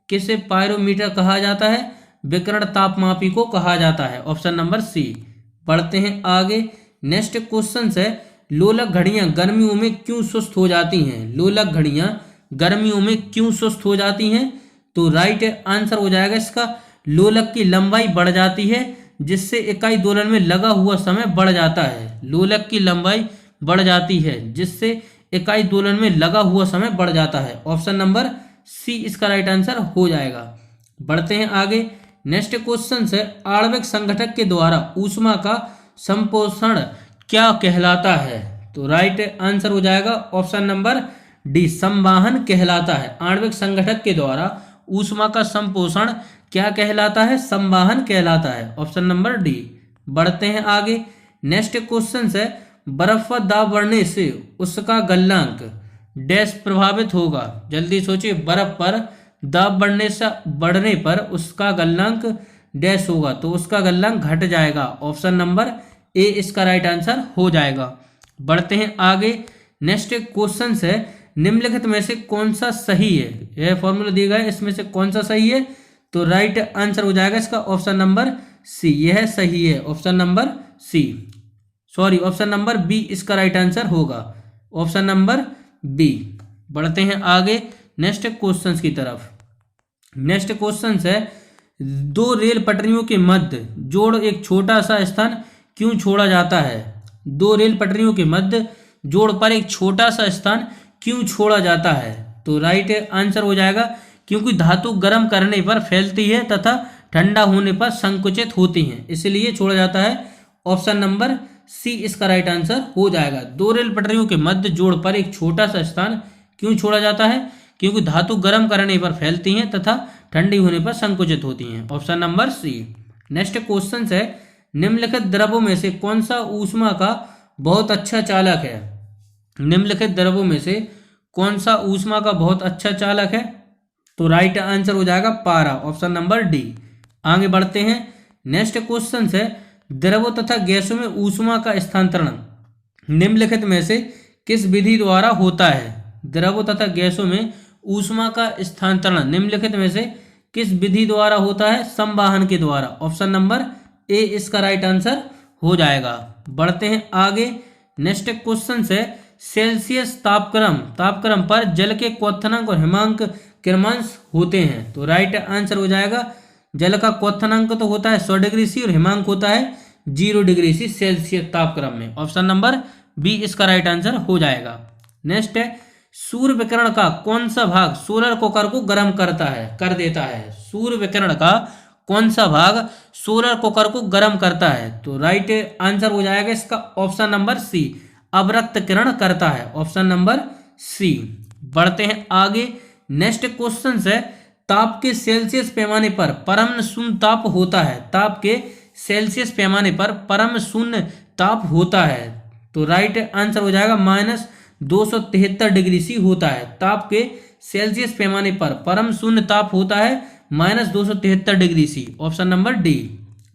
किसे पायरोमीटर कहा जाता है? विकिरण तापमापी को कहा जाता है। Option number C. बढ़ते हैं आगे। नेक्स्ट क्वेश्चन है, लोलक घड़ियां गर्मियों में क्यों सुस्त हो जाती हैं? लोलक घड़ियां गर्मियों में क्यों सुस्त हो जाती हैं? तो राइट आंसर हो जाएगा इसका लोलक की लंबाई बढ़ जाती है, जिससे इकाई दोलन में लगा हुआ समय बढ़ जाता है। लोलक की लंबाई बढ़ जाती है जिससे इकाई दोलन में लगा हुआ समय बढ़ जाता है। ऑप्शन नंबर सी इसका राइट आंसर हो जाएगा। बढ़ते हैं आगे। नेक्स्ट क्वेश्चन है, आणविक संगठक के द्वारा ऊष्मा का संपोषण क्या कहलाता है? तो राइट आंसर हो जाएगा ऑप्शन नंबर डी, संवाहन कहलाता है। आणविक संगठक के द्वारा ऊष्मा का संपोषण क्या कहलाता है? संवाहन कहलाता है। Option number D. बढ़ते हैं आगे। नेक्स्ट क्वेश्चन है, बर्फ पर दाब बढ़ने से उसका गलनांक डैश प्रभावित होगा? जल्दी सोचिए, बर्फ पर दाब बढ़ने पर उसका गलनांक डैश होगा, तो उसका गलनांक घट जाएगा। ऑप्शन नंबर ए इसका राइट आंसर हो जाएगा। बढ़ते हैं आगे। नेक्स्ट एक क्वेश्चन है, निम्नलिखित में से कौन सा सही है। यह फॉर्मूला दिया गया है, इसमें से कौन सा सही है, तो राइट आंसर हो जाएगा इसका ऑप्शन नंबर सी, यह सही है, option number C, sorry option number B इसका राइट आंसर होगा, ऑप्शन नंबर बी। बढ़ते हैं आगे नेक्स्ट क्वेश्चन की तरफ। नेक्स्ट क्वेश्चन है, दो रेल पटरियों के मध्य जोड़ एक छोटा सा स्थान क्यों छोड़ा जाता है। दो रेल पटरियों के मध्य जोड़ पर एक छोटा सा स्थान क्यों छोड़ा जाता है, तो राइट आंसर हो जाएगा क्योंकि धातु गर्म करने पर फैलती है तथा ठंडा होने पर संकुचित होती हैं, इसलिए छोड़ा जाता है, ऑप्शन नंबर सी इसका राइट आंसर हो जाएगा। दो रेल पटरियों के मध्य जोड़ पर एक छोटा सा स्थान क्यों छोड़ा जाता है, क्योंकि धातु गर्म करने पर फैलती हैं तथा ठंडी होने पर संकुचित होती हैं, option number C. Next question है, निम्नलिखित द्रवों में से कौन सा ऊष्मा का बहुत अच्छा चालक है। निम्नलिखित द्रवों में से कौन सा ऊष्मा का बहुत अच्छा चालक है, तो राइट आंसर हो जाएगा पारा, ऑप्शन नंबर डी। आगे बढ़ते हैं। नेक्स्ट क्वेश्चन है, द्रवों तथा गैसों में ऊष्मा का स्थानांतरण निम्नलिखित में से किस विधि द्वारा होता है। द्रवों तथा गैसों में ऊष्मा का स्थानांतरण निम्नलिखित में से किस विधि द्वारा होता है, संवाहन के द्वारा, ऑप्शन नंबर ए इसका राइट आंसर हो जाएगा। बढ़ते हैं आगे। नेक्स्ट क्वेश्चन है, सेल्सियस तापक्रम पर जल के क्वथनांक और हिमांक क्रमांश होते हैं, तो राइट आंसर हो जाएगा, जल का क्वथनांक तो होता है 100 डिग्री सी और हिमांक होता है 0 डिग्री सी सेल्सियस तापक्रम में, ऑप्शन नंबर बी इसका राइट आंसर हो जाएगा। नेक्स्ट है, सूर्य विकिरण का कौन सा भाग सोलर कुकर को गर्म कर देता है। सूर्य विकिरण का कौन सा भाग सोलर कुकर को गर्म करता है, तो राइट आंसर हो जाएगा इसका ऑप्शन नंबर सी, अवरक्त किरण करता है, ऑप्शन नंबर सी। बढ़ते हैं आगे। नेक्स्ट क्वेश्चन है, ताप के सेल्सियस पैमाने पर परम शून्य ताप होता है। ताप के सेल्सियस पैमाने पर परम शून्य ताप होता है, तो राइट आंसर हो जाएगा -273 डिग्री सी होता है। ताप के सेल्सियस पैमाने पर परम शून्य ताप होता है -273 degree C, option number D.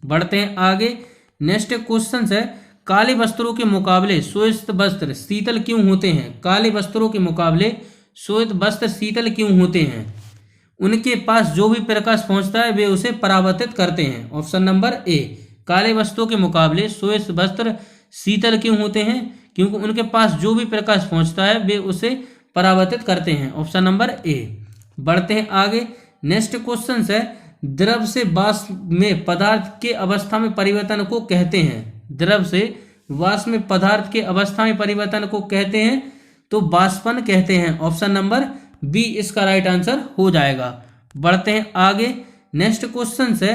बढ़ते हैं आगे। नेक्स्ट क्वेश्चन है, काले वस्त्रों के मुकाबले श्वेत वस्त्र शीतल क्यों होते हैं। काले वस्त्रों के मुकाबले श्वेत वस्त्र शीतल क्यों होते हैं। उनके पास जो भी प्रकाश पहुंचता है वे उसे परावर्तित करते हैं, ऑप्शन नंबर ए। काले वस्त्रों के मुकाबले श्वेत वस्त्र शीतल क्यों होते हैं, क्योंकि उनके पास जो भी प्रकाश पहुंचता है वे उसे परावर्तित करते हैं, ऑप्शन नंबर ए। बढ़ते हैं आगे। नेक्स्ट क्वेश्चन है, द्रव से वाष्प में पदार्थ के अवस्था में परिवर्तन को कहते हैं। द्रव से वाष्प में पदार्थ के अवस्था में परिवर्तन को कहते हैं, तो वाष्पन कहते हैं, ऑप्शन नंबर बी इसका राइट आंसर हो जाएगा। बढ़ते हैं आगे। नेक्स्ट क्वेश्चन है,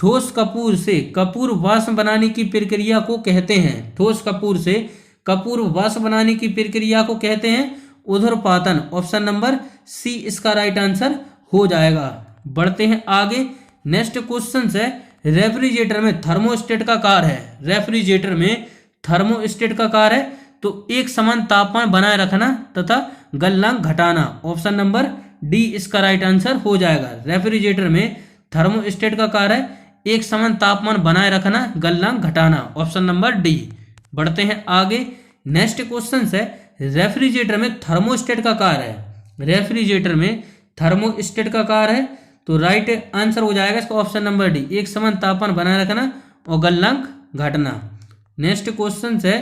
ठोस कपूर से कपूर वाष्प बनाने की प्रक्रिया को कहते हैं। ठोस कपूर से कपूर वाष्प बनाने की प्रक्रिया को कहते हैं ऊर्ध्वपातन, ऑप्शन नंबर सी इसका राइट आंसर हो जाएगा। बढ़ते हैं आगे। नेक्स्ट क्वेश्चन है, रेफ्रिजरेटर में थर्मोस्टेट का कार्य है। रेफ्रिजरेटर में थर्मोस्टेट का कार्य है तो एक समान तापमान बनाए रखना तथा गलनांक घटाना, ऑप्शन नंबर डी इसका राइट आंसर हो जाएगा। रेफ्रिजरेटर में थर्मोस्टेट का कार्य है एक समान तापमान बनाए रखना, गलनांक घटाना, ऑप्शन नंबर डी। बढ़ते हैं आगे। नेक्स्ट क्वेश्चन है, रेफ्रिजरेटर में थर्मोस्टेट का कार्य है। रेफ्रिजरेटर में थर्मोस्टेट का कार्य है तो राइट आंसर हो जाएगा इसका ऑप्शन नंबर डी, एक समान तापमान बनाए रखना और गलनांक घटना। नेक्स्ट क्वेश्चन है,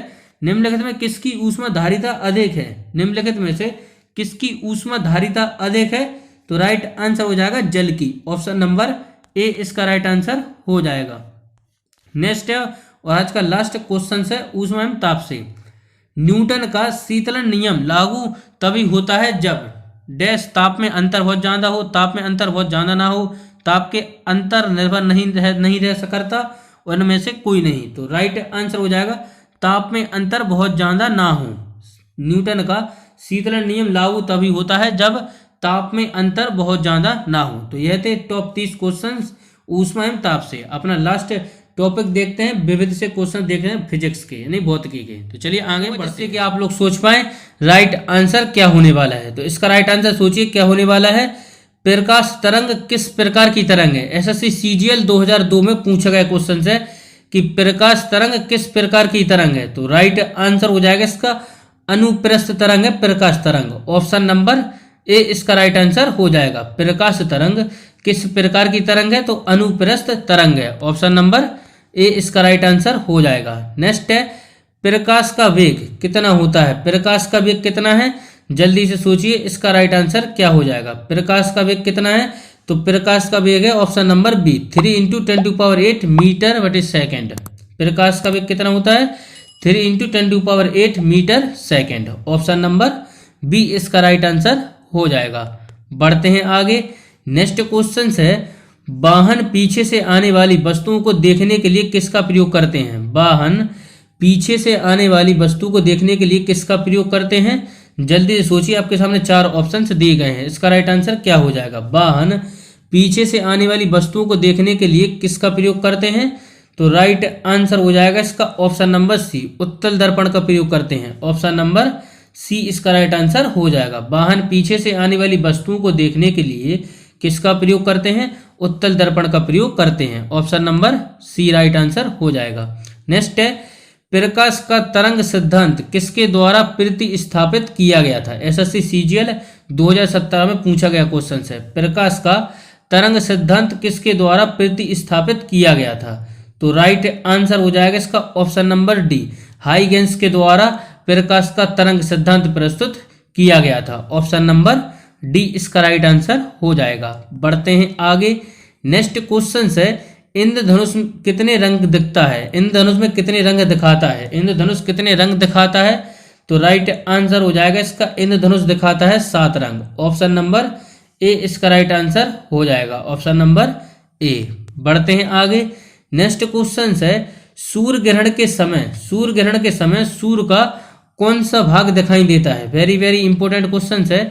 निम्नलिखित में किसकी ऊष्मा धारिता अधिक है। निम्नलिखित में से किसकी ऊष्मा धारिता अधिक है, तो राइट आंसर हो जाएगा जल की, ऑप्शन नंबर ए इसका राइट आंसर हो जाएगा। नेक्स्ट है और आज का लास्ट क्वेश्चन है ऊष्मा एवं ताप से। न्यूटन का शीतलन नियम लागू तभी होता है जब डैश ताप में अंतर बहुत ज्यादा हो, ताप में अंतर बहुत ज्यादा ना हो, ताप के अंतर निर्भर नहीं रह सकता, उनमें से कोई नहीं, तो राइट आंसर हो जाएगा ताप में अंतर बहुत ज्यादा ना हो। न्यूटन का शीतलन नियम लागू तभी होता है जब ताप में अंतर बहुत ज्यादा ना हो। तो यह थे टॉप 30 क्वेश्चंस ऊष्मा एवं ताप से। अपना लास्ट टॉपिक देखते हैं, विविध से क्वेश्चन देखते हैं फिजिक्स के यानी भौतिकी के। तो चलिए आगे बढ़ते हैं कि आप लोग सोच पाए राइट आंसर क्या होने वाला है। तो इसका राइट आंसर सोचिए क्या होने वाला है। प्रकाश तरंग किस प्रकार की तरंग है। एसएससी सीजीएल 2002 में पूछा गया क्वेश्चन है कि प्रकाश तरंग किस प्रकार की तरंग है, तो राइट आंसर हो जाएगा इसका अनुप्रस्थ तरंग है प्रकाश तरंग। ऑप्शन नंबर ए इसका राइट आंसर हो जाएगा। प्रकाश तरंग किस प्रकार की तरंग है? तो अनुप्रस्थ तरंग है। ऑप्शन नंबर ए इसका राइट आंसर हो जाएगा। नेक्स्ट है प्रकाश का वेग कितना होता है? प्रकाश का वेग कितना है? जल्दी से सोचिए, इसका राइट आंसर क्या हो जाएगा? प्रकाश का वेग कितना है? तो प्रकाश का वेग है ऑप्शन नंबर बी 3 × 10⁸ मीटर बटे सेकेंड। प्रकाश का वेग कितना होता है? 3 × 10⁸ metre second. Option number B इसका राइट आंसर हो जाएगा। बढ़ते हैं आगे। नेक्स्ट क्वेश्चन है वाहन पीछे से आने वाली वस्तुओं को देखने के लिए किसका प्रयोग करते हैं? वाहन पीछे से आने वाली वस्तु को देखने के लिए किसका प्रयोग करते हैं? जल्दी से सोचिए, आपके सामने 4 ऑप्शंस दिए गए हैं। इसका राइट आंसर क्या हो जाएगा? वाहन पीछे से आने वाली वस्तुओं को देखने के लिए किसका प्रयोग करते हैं? तो राइट आंसर हो जाएगा इसका ऑप्शन नंबर सी, उत्तल दर्पण का प्रयोग करते हैं। ऑप्शन नंबर सी इसका राइट आंसर हो जाएगा। वाहन पीछे से आने वाली वस्तुओं को देखने के लिए किसका प्रयोग करते हैं? उत्तल दर्पण का प्रयोग करते हैं। Option number C right answer हो जाएगा। नेक्स्ट है प्रकाश का तरंग सिद्धांत किसके द्वारा प्रतिस्थापित किया गया था? एसएससी सीजीएल 2017 में पूछा गया क्वेश्चन है। प्रकाश का तरंग सिद्धांत किसके द्वारा प्रतिस्थापित किया गया था? तो राइट आंसर हो जाएगा इसका ऑप्शन नंबर डी, हाइगेंस के द्वारा प्रकाश का तरंग सिद्धांत प्रस्तुत किया गया था। ऑप्शन नंबर डी इसका राइट आंसर हो जाएगा। बढ़ते हैं आगे। नेक्स्ट क्वेश्चन है इंद्रधनुष कितने रंग दिखता है? इंद्रधनुष में कितने रंग दिखाता है? इंद्रधनुष कितने रंग दिखाता है? तो राइट आंसर हो जाएगा इसका इंद्रधनुष दिखाता है 7 रंग। ऑप्शन नंबर ए इसका राइट आंसर हो जाएगा। ऑप्शन नंबर ए। बढ़ते हैं आगे। नेक्स्ट क्वेश्चन है सूर्य ग्रहण के समय सूर्य का कौन सा भाग दिखाई देता है? वेरी वेरी इंपॉर्टेंट क्वेश्चन है।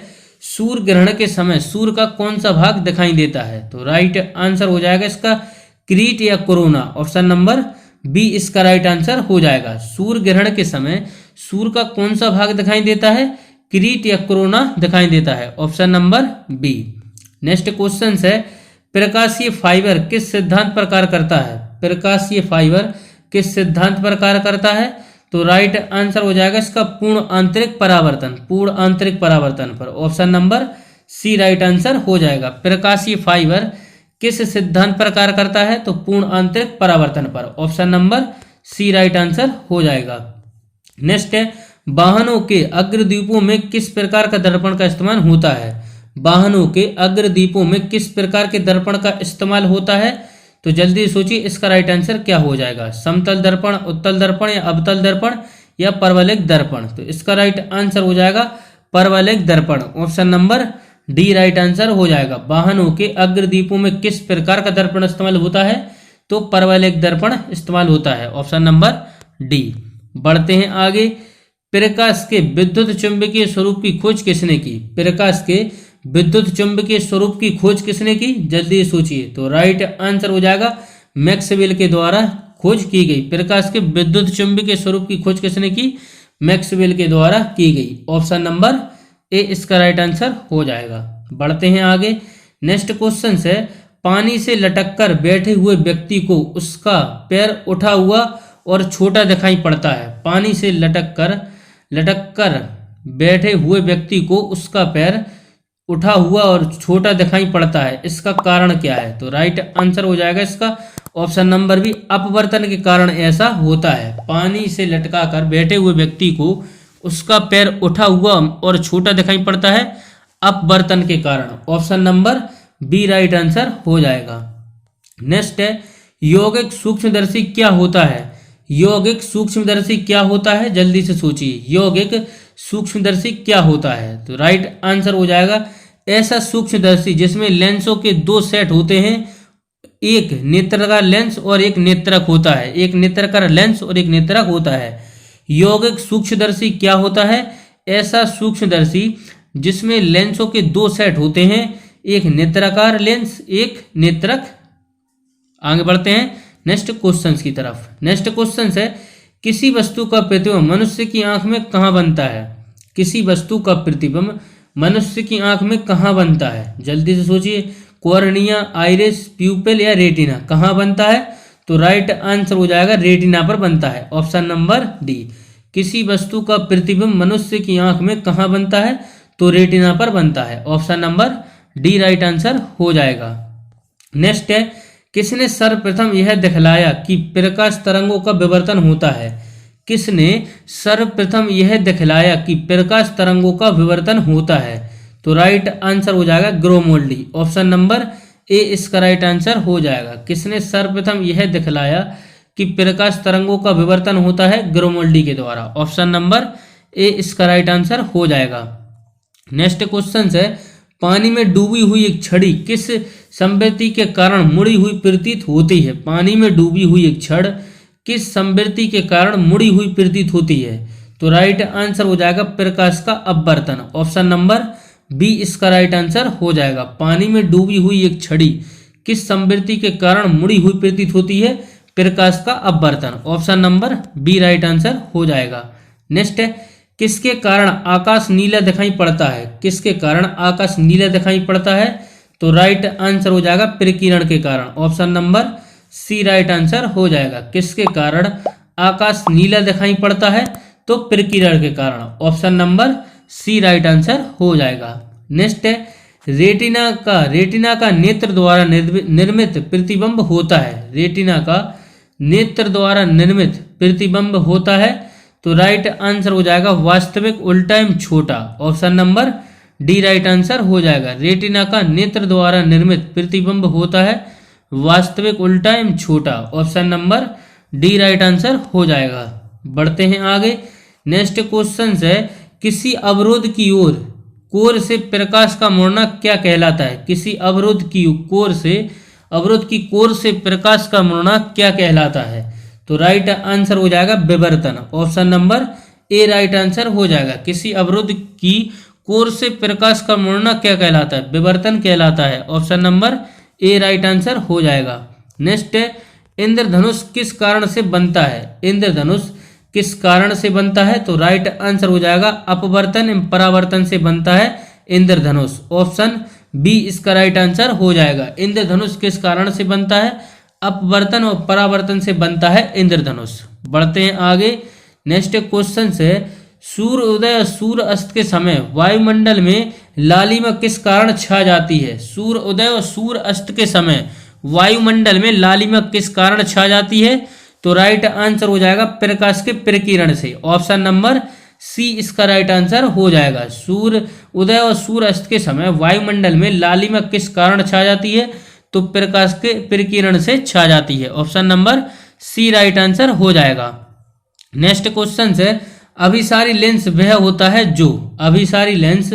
सूर्य ग्रहण के समय सूर्य का कौन सा भाग दिखाई देता है? तो राइट आंसर हो जाएगा इसका किरीट या कोरोना। ऑप्शन नंबर बी इसका राइट आंसर हो जाएगा। सूर्य ग्रहण के समय सूर्य का कौन सा भाग दिखाई देता है? किरीट या कोरोना दिखाई देता है। Option number B. Next question है प्रकाशीय फाइबर किस सिद्धांत पर कार्य करता है? प्रकाशीय फाइबर किस सिद्धांत पर कार्य करता है? तो राइट आंसर हो जाएगा इसका पूर्ण आंतरिक परावर्तन पर। Option number C right answer हो जाएगा। प्रकाशीय फाइबर किस सिद्धांत पर कार्य करता है? तो पूर्ण आंतरिक परावर्तन पर। Option number C right answer हो जाएगा। नेक्स्ट है वाहनों के अग्रदीपों में किस प्रकार का दर्पण का इस्तेमाल होता है? वाहनों के अग्रदीपों में किस प्रकार के दर्पण का इस्तेमाल होता है? तो जल्दी सोचिए, इसका राइट आंसर क्या हो जाएगा? समतल दर्पण, उत्तल दर्पण या अवतल दर्पण या परवलयिक दर्पण? तो इसका राइट आंसर हो जाएगा परवलयिक दर्पण। Option number D right answer हो जाएगा। वाहनों के अग्रदीपों में किस प्रकार का दर्पण इस्तेमाल होता है? तो परवलयिक दर्पण इस्तेमाल होता है। Option number D. बढ़ते हैं आगे। प्रकाश के विद्युत चुंबकीय स्वरूप की खोज किसने की? प्रकाश के विद्युत चुंबकीय स्वरूप की खोज किसने की? जल्दी सोचिए। तो राइट आंसर हो जाएगा मैक्सवेल के द्वारा खोज की गई। प्रकाश के विद्युत चुंबकीय स्वरूप की खोज किसने की? मैक्सवेल के द्वारा की गई। ऑप्शन नंबर ए इसका राइट आंसर हो जाएगा। बढ़ते हैं आगे। नेक्स्ट क्वेश्चन है पानी से लटक कर बैठे हुए व्यक्ति को उसका पैर उठा हुआ और छोटा दिखाई पड़ता है। पानी से लटक कर बैठे हुए व्यक्ति को उसका पैर उठा हुआ और छोटा दिखाई पड़ता है, इसका कारण क्या है? तो राइट आंसर हो जाएगा इसका ऑप्शन नंबर बी, अपवर्तन के कारण ऐसा होता है। पानी से लटका कर बैठे हुए व्यक्ति को उसका पैर उठा हुआ और छोटा दिखाई पड़ता है अपवर्तन के कारण। Option number B right answer हो जाएगा। नेक्स्ट है यौगिक सूक्ष्मदर्शी क्या होता है? यौगिक सूक्ष्मदर्शी क्या होता है? जल्दी से सोचिए, यौगिक सूक्ष्मदर्शी क्या होता है? तो राइट आंसर हो जाएगा ऐसा सूक्ष्मदर्शी जिसमें लेंसों के 2 सेट होते हैं, एक नेत्राकार लेंस और एक नेत्रक होता है। एक नेत्राकार लेंस और एक नेत्रक होता है। यौगिक सूक्ष्मदर्शी क्या होता है? ऐसा सूक्ष्मदर्शी जिसमें लेंसों के 2 सेट होते हैं, एक नेत्राकार लेंस एक नेत्रक। आगे बढ़ते हैं नेक्स्ट क्वेश्चन की तरफ। नेक्स्ट क्वेश्चन है किसी वस्तु का प्रतिबिंब मनुष्य की आंख में कहाँ बनता है? किसी वस्तु का प्रतिबिंब मनुष्य की आंख में कहाँ बनता है? जल्दी से सोचिए, कॉर्निया, आइरिस, प्यूपिल या रेटिना, कहाँ बनता है? तो राइट आंसर हो जाएगा रेटिना पर बनता है। Option number D. किसी वस्तु का प्रतिबिंब मनुष्य की आंख में कहाँ बनता है? तो रेटिना पर बनता है। Option number D right answer हो जाएगा। नेक्स्ट है, किसने सर्वप्रथम यह दिखलाया कि प्रकाश तरंगों का विवर्तन होता है? किसने सर्वप्रथम यह दिखलाया कि प्रकाश तरंगों का विवर्तन होता है? तो राइट आंसर हो जाएगा ग्रोमोल्डी। ऑप्शन नंबर ए इसका राइट आंसर हो जाएगा। किसने सर्वप्रथम यह दिखलाया कि प्रकाश तरंगों का विवर्तन होता है? ग्रोमोल्डी के द्वारा। ऑप्शन नंबर ए इसका राइट आंसर हो जाएगा। नेक्स्ट क्वेश्चन है, पानी में डूबी हुई एक छड़ी किस संवृत्ति के कारण मुड़ी हुई प्रतीत होती है? पानी में डूबी हुई एक छड़ किस संवृत्ति के कारण मुड़ी हुई प्रतीत होती है? तो राइट आंसर हो जाएगा प्रकाश का अपवर्तन। ऑप्शन नंबर बी इसका राइट आंसर हो जाएगा। पानी में डूबी हुई एक छड़ी किस संवृत्ति के कारण मुड़ी हुई प्रतीत होती है? प्रकाश का अपवर्तन। Option number B right answer हो जाएगा। नेक्स्ट है, किसके कारण आकाश नीला दिखाई पड़ता है? किसके कारण आकाश नीला दिखाई पड़ता है? तो राइट आंसर हो जाएगा प्रकीर्णन के कारण। Option number C right answer हो जाएगा। किसके कारण आकाश नीला दिखाई पड़ता है? तो प्रकीर्णन के कारण। Option number C right answer हो जाएगा। नेक्स्ट है, रेटिना का नेत्र द्वारा निर्मित प्रतिबिंब होता है। रेटिना का नेत्र द्वारा निर्मित प्रतिबिंब होता है। तो राइट आंसर हो जाएगा वास्तविक उल्टा एवं छोटा। Option number D right answer हो जाएगा। रेटिना का नेत्र द्वारा निर्मित प्रतिबिंब होता है वास्तविक उल्टा एवं छोटा। Option number D right answer हो जाएगा। बढ़ते हैं आगे। नेक्स्ट क्वेश्चन है, किसी अवरोध की ओर कोर से प्रकाश का मुड़ना क्या कहलाता है? किसी अवरोध की कोर से प्रकाश का मुड़ना क्या कहलाता है? तो राइट आंसर हो जाएगा विवर्तन। ऑप्शन नंबर ए राइट आंसर हो जाएगा। किसी अवरोध की कोर से प्रकाश का मुड़ना क्या कहलाता है? विवर्तन कहलाता है। ऑप्शन नंबर ए राइट आंसर हो जाएगा। नेक्स्ट है, इंद्रधनुष किस कारण से बनता है? इंद्रधनुष किस कारण से बनता है? तो राइट आंसर हो जाएगा अपवर्तन एवं परावर्तन से बनता है इंद्रधनुष। ऑप्शन बी इसका राइट आंसर हो जाएगा। इंद्रधनुष किस कारण से बनता है? अपवर्तन और परावर्तन से बनता है इंद्रधनुष। बढ़ते हैं आगे। नेक्स्ट क्वेश्चन से, सूर्य उदय और सूर्य अस्त के समय वायुमंडल में लालिमा किस कारण छा जाती है? सूर्य उदय और सूर्य अस्त के समय वायुमंडल में लालिमा किस कारण छा जाती है? तो राइट आंसर हो जाएगा प्रकाश के प्रकीर्णन से। ऑप्शन नंबर सी इसका राइट आंसर हो जाएगा। सूर्य उदय और सूर्य अस्त के समय वायुमंडल में लालिमा किस कारण छा जाती है? तो प्रकाश के प्रकीर्णन से छा जाती है। Option number C right answer हो जाएगा। नेक्स्ट क्वेश्चन है, अभिसारी लेंस वह होता है जो, अभिसारी लेंस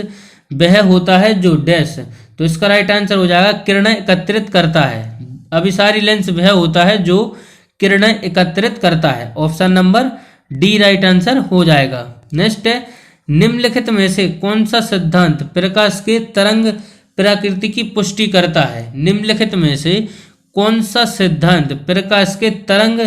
वह होता है जो डैश। तो इसका राइट आंसर हो जाएगा किरणें एकत्रित करता है। अभिसारी लेंस वह होता है जो किरणें एकत्रित करता है। Option number D right answer हो जाएगा। नेक्स्ट है, निम्नलिखित में से कौन सा सिद्धांत प्रकाश के तरंग प्रकृति की पुष्टि करता है? निम्नलिखित में से कौन सा सिद्धांत प्रकाश के तरंग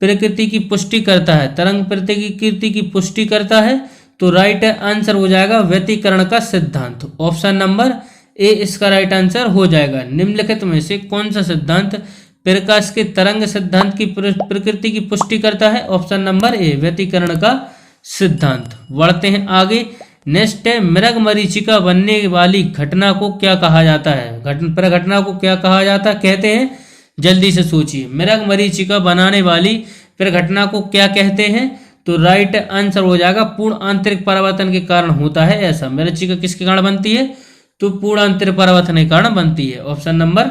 प्रकृति की पुष्टि करता है? तरंग प्रकृति की पुष्टि करता है। तो राइट आंसर हो जाएगा व्यतिकरण का सिद्धांत। ऑप्शन नंबर ए इसका राइट आंसर हो जाएगा। निम्नलिखित में से कौन सा सिद्धांत प्रकाश के तरंग सिद्धांत की प्रकृति की पुष्टि करता है? ऑप्शन नंबर ए व्यतिकरण का सिद्धांत। बढ़ते हैं आगे। नेक्स्ट है, मृग मरीचिका बनने वाली घटना को क्या कहा जाता है? घटना को क्या कहा जाता कहते हैं? जल्दी से सोचिए। मृग मरीचिका बनाने वाली घटना को क्या कहते हैं? तो राइट आंसर हो जाएगा पूर्ण आंतरिक परावर्तन के कारण होता है ऐसा। मरीचिका किसके कारण बनती है? तो पूर्ण आंतरिक परावर्तन के कारण बनती है। Option number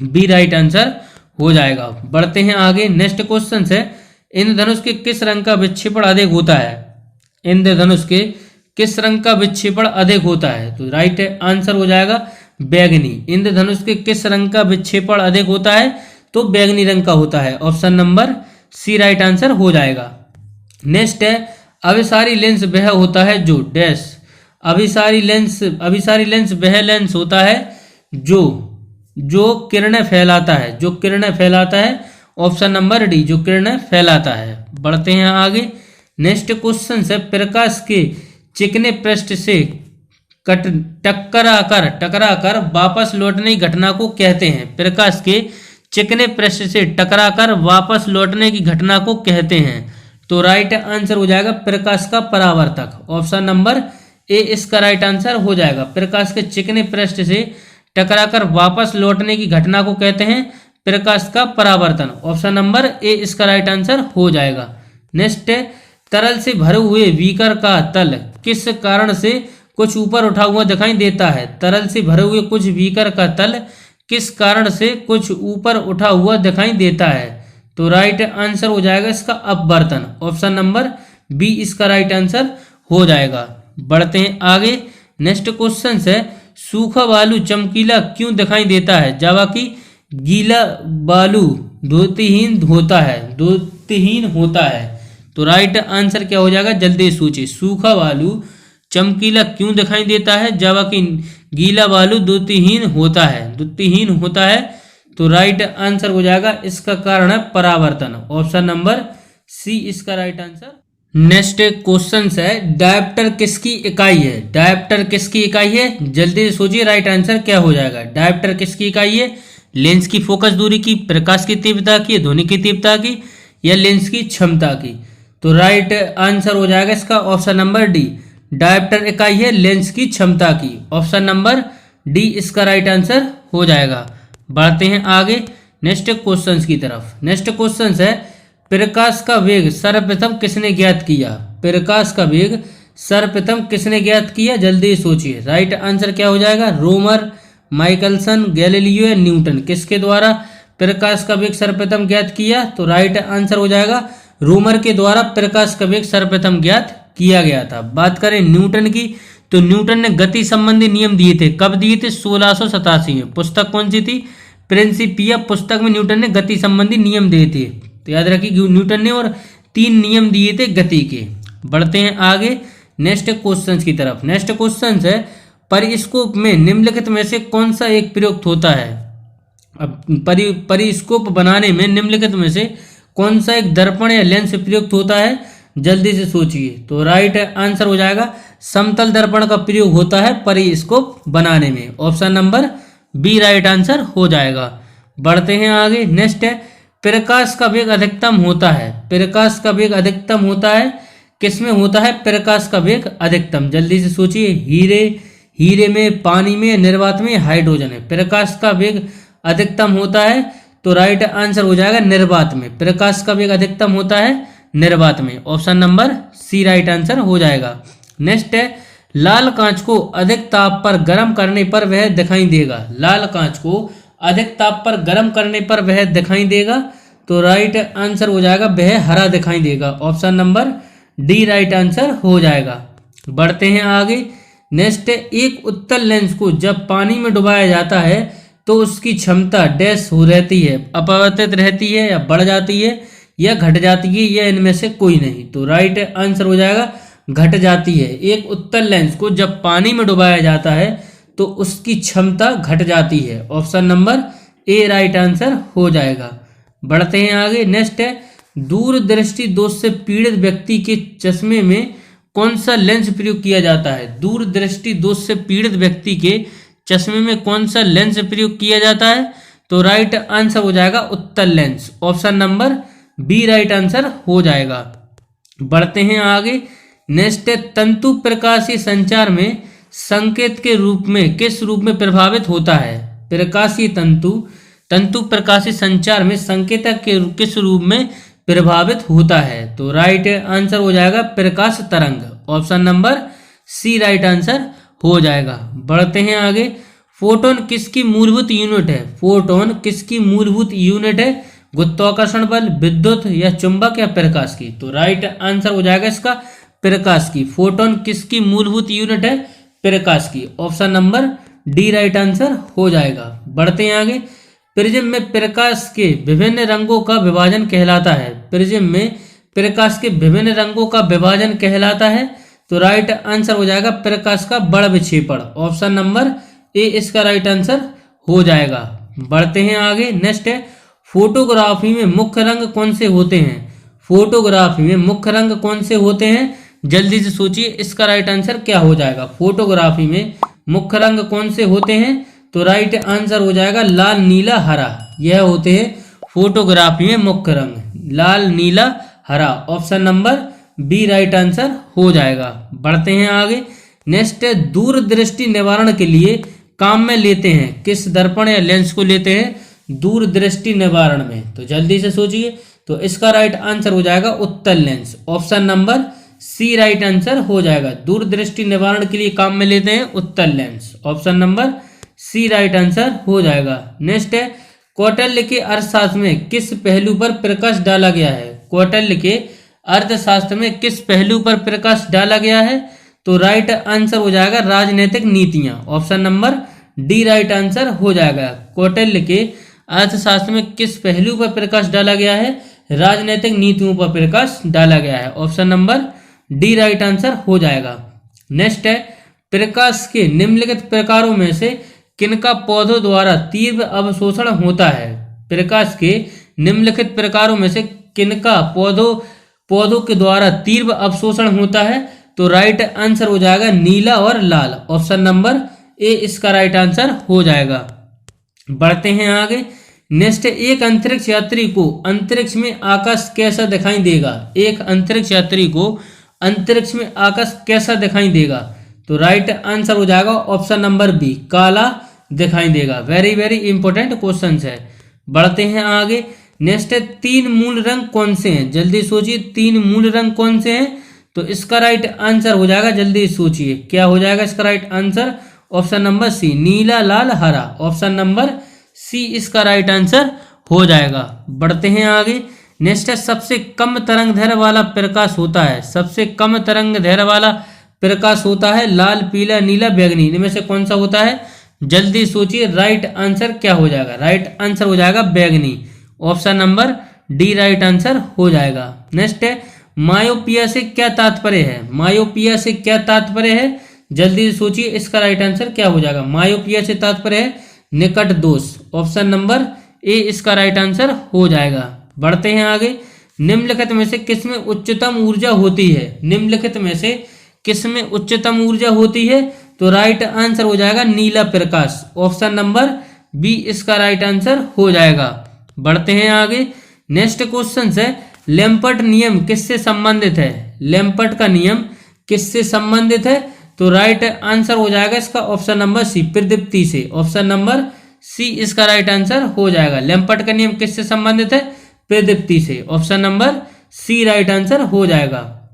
B right answer हो जाएगा। बढ़ते हैं आगे। नेक्स्ट क्वेश्चन है, इंद्रधनुष के किस रंग का विक्षेपण अधिक होता है? इंद्रधनुष के किस रंग का विक्षेपण अधिक होता है? तो राइट आंसर हो जाएगा बैगनी। इंद्रधनुष के किस रंग का विक्षेपण अधिक होता है? तो बैगनी रंग का होता है। Option number C right answer हो जाएगा। नेक्स्ट है, अभिसारी लेंस वह होता है जो डैश। अभिसारी लेंस वह लेंस होता है जो किरणें फैलाता है। जो किरणें फैलाता है। ऑप्शन नंबर डी जो किरणें फैलाता है। बढ़ते हैं आगे। नेक्स्ट क्वेश्चन है, प्रकाश के चिकने पृष्ठ से टकराकर वापस लौटने की घटना को कहते हैं? प्रकाश के चिकने पृष्ठ से टकराकर वापस लौटने की घटना को कहते हैं? तो राइट आंसर हो जाएगा प्रकाश का परावर्तक। ऑप्शन नंबर ए इसका राइट आंसर हो जाएगा। प्रकाश के चिकने पृष्ठ से टकराकर वापस लौटने की घटना को कहते हैं प्रकाश का परावर्तन। ऑप्शन नंबर ए इसका राइट आंसर हो जाएगा। नेक्स्ट है, तरल से भरे हुए बीकर का तल किस कारण से कुछ ऊपर उठा हुआ दिखाई देता है? तरल से भरे हुए कुछ बीकर का तल किस कारण से कुछ ऊपर उठा हुआ दिखाई देता है? तो राइट आंसर हो जाएगा इसका अपवर्तन। ऑप्शन नंबर बी इसका राइट आंसर हो जाएगा। बढ़ते हैं आगे। नेक्स्ट क्वेश्चन है, सूखा बालू चमकीला क्यों दिखाई देता है जबकि गीला बालू द्योतिहीन होता है? तो राइट आंसर क्या हो जाएगा? जल्दी सोचिए। सूखा बालू चमकीला क्यों दिखाई देता है जबकि गीला बालू द्योतिहीन होता है? तो राइट आंसर हो जाएगा इसका कारण है परावर्तन। ऑप्शन नंबर सी इसका राइट आंसर। नेक्स्ट क्वेश्चन है, डायप्टर किसकी इकाई है? डायप्टर किसकी इकाई है? जल्दी सोचिए, राइट आंसर क्या हो जाएगा? डायप्टर किसकी इकाई है? लेंस की फोकस दूरी की, प्रकाश की तीव्रता की, ध्वनि की तीव्रता की, या लेंस की क्षमता की? तो राइट आंसर हो जाएगा इसका ऑप्शन नंबर डी। डायप्टर इकाई है लेंस की क्षमता की। ऑप्शन नंबर डी इसका राइट आंसर हो जाएगा। बढ़ते हैं आगे नेक्स्ट क्वेश्चन की तरफ। नेक्स्ट क्वेश्चन है, प्रकाश का वेग सर्वप्रथम किसने ज्ञात किया? प्रकाश का वेग सर्वप्रथम किसने ज्ञात किया? जल्दी सोचिए, राइट आंसर क्या हो जाएगा? रोमर, माइकलसन, गैलीलियो या न्यूटन? किसके द्वारा प्रकाश का वेग सर्वप्रथम ज्ञात किया? तो राइट आंसर हो जाएगा रोमर के द्वारा प्रकाश का वेग सर्वप्रथम ज्ञात किया गया था। बात करें न्यूटन की, तो न्यूटन ने गति संबंधी नियम दिए थे। कब दिए थे? 1687 में। पुस्तक कौन सी थी? प्रिंसिपिया पुस्तक में न्यूटन ने गति संबंधी नियम दिए थे। तो याद रखिए न्यूटन ने और 3 नियम दिए थे गति के। बढ़ते हैं आगे नेक्स्ट क्वेश्चन की तरफ। नेक्स्ट क्वेश्चन है, परिस्कोप में निम्नलिखित में से कौन सा एक प्रयुक्त होता है? अब परिस्कोप बनाने में निम्नलिखित में से कौन सा एक दर्पण या लेंस प्रयुक्त होता है? जल्दी से सोचिए। तो राइट आंसर हो जाएगा समतल दर्पण का प्रयोग होता है परिस्कोप बनाने में। Option number B right answer हो जाएगा। बढ़ते हैं आगे। नेक्स्ट है, प्रकाश का वेग अधिकतम होता है। प्रकाश का वेग अधिकतम होता है किसमें होता है? प्रकाश का वेग अधिकतम, जल्दी से सोचिए। हीरे में, पानी में, निर्वात में, हाइड्रोजन में? प्रकाश का वेग अधिकतम होता है तो राइट आंसर हो जाएगा निर्वात में। प्रकाश का वेग अधिकतम होता है निर्वात में। Option number C right answer हो जाएगा। नेक्स्ट है, लाल कांच को अधिक ताप पर गर्म करने पर वह दिखाई देगा। लाल कांच को अधिक ताप पर गर्म करने पर वह दिखाई देगा। तो राइट आंसर हो जाएगा वह हरा दिखाई देगा। Option number D right answer हो जाएगा। बढ़ते हैं आगे। नेक्स्ट है, एक उत्तल लेंस को जब पानी में डुबाया जाता है तो उसकी क्षमता डैश हो रहती है, अपवर्तित रहती है, या बढ़ जाती है, या घट जाती है, या इनमें से कोई नहीं? तो राइट आंसर हो जाएगा घट जाती है। एक उत्तल लेंस को जब पानी में डुबाया जाता है तो उसकी क्षमता घट जाती है। ऑप्शन नंबर ए राइट आंसर हो जाएगा। बढ़ते हैं आगे। नेक्स्ट है, दूरदृष्टि दोष से पीड़ित व्यक्ति के चश्मे में कौन सा लेंस प्रयोग किया जाता है? दूरदृष्टि दोष से पीड़ित व्यक्ति के चश्मे में कौन सा लेंस प्रयोग किया जाता है? तो राइट आंसर हो जाएगा उत्तल lens. Option number B right answer हो जाएगा। बढ़ते हैं आगे। नेक्स्ट है, तंतु प्रकाशीय संचार में संकेत के रूप में किस रूप में प्रभावित होता है? प्रकाशीय तंतु प्रकाशीय संचार में संकेतक के किस रूप में प्रभावित होता है? तो राइट आंसर हो जाएगा प्रकाश तरंग। Option number C right answer हो जाएगा। बढ़ते हैं आगे। फोटोन किसकी मूलभूत यूनिट है? फोटोन किसकी मूलभूत यूनिट है? गुरुत्वाकर्षण बल, विद्युत, या चुंबक, या प्रकाश की? तो राइट आंसर हो जाएगा इसका प्रकाश की। फोटोन किसकी मूलभूत यूनिट है? प्रकाश की। Option number D right answer हो जाएगा। बढ़ते हैं आगे। प्रिज्म में प्रकाश के विभिन्न रंगों का विभाजन कहलाता है। प्रिज्म में प्रकाश के विभिन्न रंगों का विभाजन कहलाता है। तो राइट आंसर हो जाएगा प्रकाश का बड़ विक्षेपण। ऑप्शन नंबर ए इसका राइट आंसर हो जाएगा। बढ़ते हैं आगे। नेक्स्ट है, फोटोग्राफी में मुख्य रंग कौन से होते हैं? फोटोग्राफी में मुख्य रंग कौन से होते हैं? जल्दी से सोचिए, इसका राइट आंसर क्या हो जाएगा? फोटोग्राफी में मुख्य रंग कौन से होते हैं? तो राइट आंसर हो जाएगा लाल, नीला, हरा। यह होते हैं फोटोग्राफी में मुख्य रंग, लाल, नीला, हरा। Option number B right answer हो जाएगा। बढ़ते हैं आगे। नेक्स्ट है दूरदृष्टि निवारण के लिए काम में लेते हैं किस दर्पण या लेंस को लेते हैं दूरदृष्टि निवारण में? तो जल्दी से सोचिए। तो इसका राइट आंसर हो जाएगा उत्तल lens. Option number C right answer हो जाएगा। दूरदृष्टि निवारण के लिए काम में लेते हैं उत्तल lens. Option number C right answer हो जाएगा। नेक्स्ट है कौटिल्य के अर्थशास्त्र में किस पहलू पर प्रकाश डाला गया है? कौटिल्य के अर्थशास्त्र में किस पहलू पर प्रकाश डाला गया है? तो राइट आंसर हो जाएगा राजनीतिक नीतियां। Option number D right answer हो जाएगा। कौटिल्य के अर्थशास्त्र में किस पहलू पर प्रकाश डाला गया है? राजनीतिक नीतियों पर प्रकाश डाला गया है। Option number D right answer हो जाएगा। नेक्स्ट है प्रकाश के निम्नलिखित प्रकारों में से किनका पौधों द्वारा तीव्र अवशोषण होता है? प्रकाश के निम्नलिखित प्रकारों में से किनका पौधों के द्वारा तीव्र अवशोषण होता है? तो राइट आंसर हो जाएगा नीला और लाल। ऑप्शन नंबर ए इसका राइट आंसर हो जाएगा। बढ़ते हैं आगे। नेक्स्ट एक अंतरिक्ष यात्री को अंतरिक्ष में आकाश कैसा दिखाई देगा? एक अंतरिक्ष यात्री को अंतरिक्ष में आकाश कैसा दिखाई देगा? तो राइट आंसर हो जाएगा ऑप्शन नंबर बी काला दिखाई देगा। वेरी वेरी इंपॉर्टेंट क्वेश्चन है। बढ़ते हैं आगे। नेक्स्ट है तीन मूल रंग कौन से हैं? जल्दी सोचिए तीन मूल रंग कौन से हैं? तो इसका राइट आंसर हो जाएगा, जल्दी सोचिए क्या हो जाएगा इसका right answer? Option number C नीला लाल हरा। ऑप्शन नंबर सी इसका राइट आंसर हो जाएगा। बढ़ते हैं आगे। नेक्स्ट है सबसे कम तरंग दैर्घ्य वाला प्रकाश होता है। सबसे कम तरंग दैर्घ्य वाला प्रकाश होता है लाल पीला नीला बैंगनी। इनमें से कौन सा होता है? जल्दी सोचिए राइट आंसर क्या हो जाएगा? राइट आंसर हो जाएगा बैंगनी। Option number D right answer हो जाएगा। नेक्स्ट है मायोपिया से क्या तात्पर्य है? मायोपिया से क्या तात्पर्य है? जल्दी सोचिए इसका राइट आंसर क्या हो जाएगा? मायोपिया से तात्पर्य है निकट दोष। ऑप्शन नंबर ए इसका राइट आंसर हो जाएगा। बढ़ते हैं आगे। निम्नलिखित में से किसमें उच्चतम ऊर्जा होती है? निम्नलिखित में से किसमें उच्चतम ऊर्जा होती है? तो राइट आंसर हो जाएगा नीला प्रकाश। ऑप्शन नंबर बी इसका राइट आंसर हो जाएगा। बढ़ते हैं आगे। नेक्स्ट क्वेश्चन है लैम्पर्ट नियम किससे संबंधित है? लैम्पर्ट का नियम किससे संबंधित है? तो राइट आंसर हो जाएगा इसका ऑप्शन नंबर सी प्रदीप्ति से। ऑप्शन नंबर सी इसका राइट आंसर हो जाएगा। लैम्पर्ट का नियम किससे संबंधित है? प्रदीप्ति से। Option number C right answer हो जाएगा।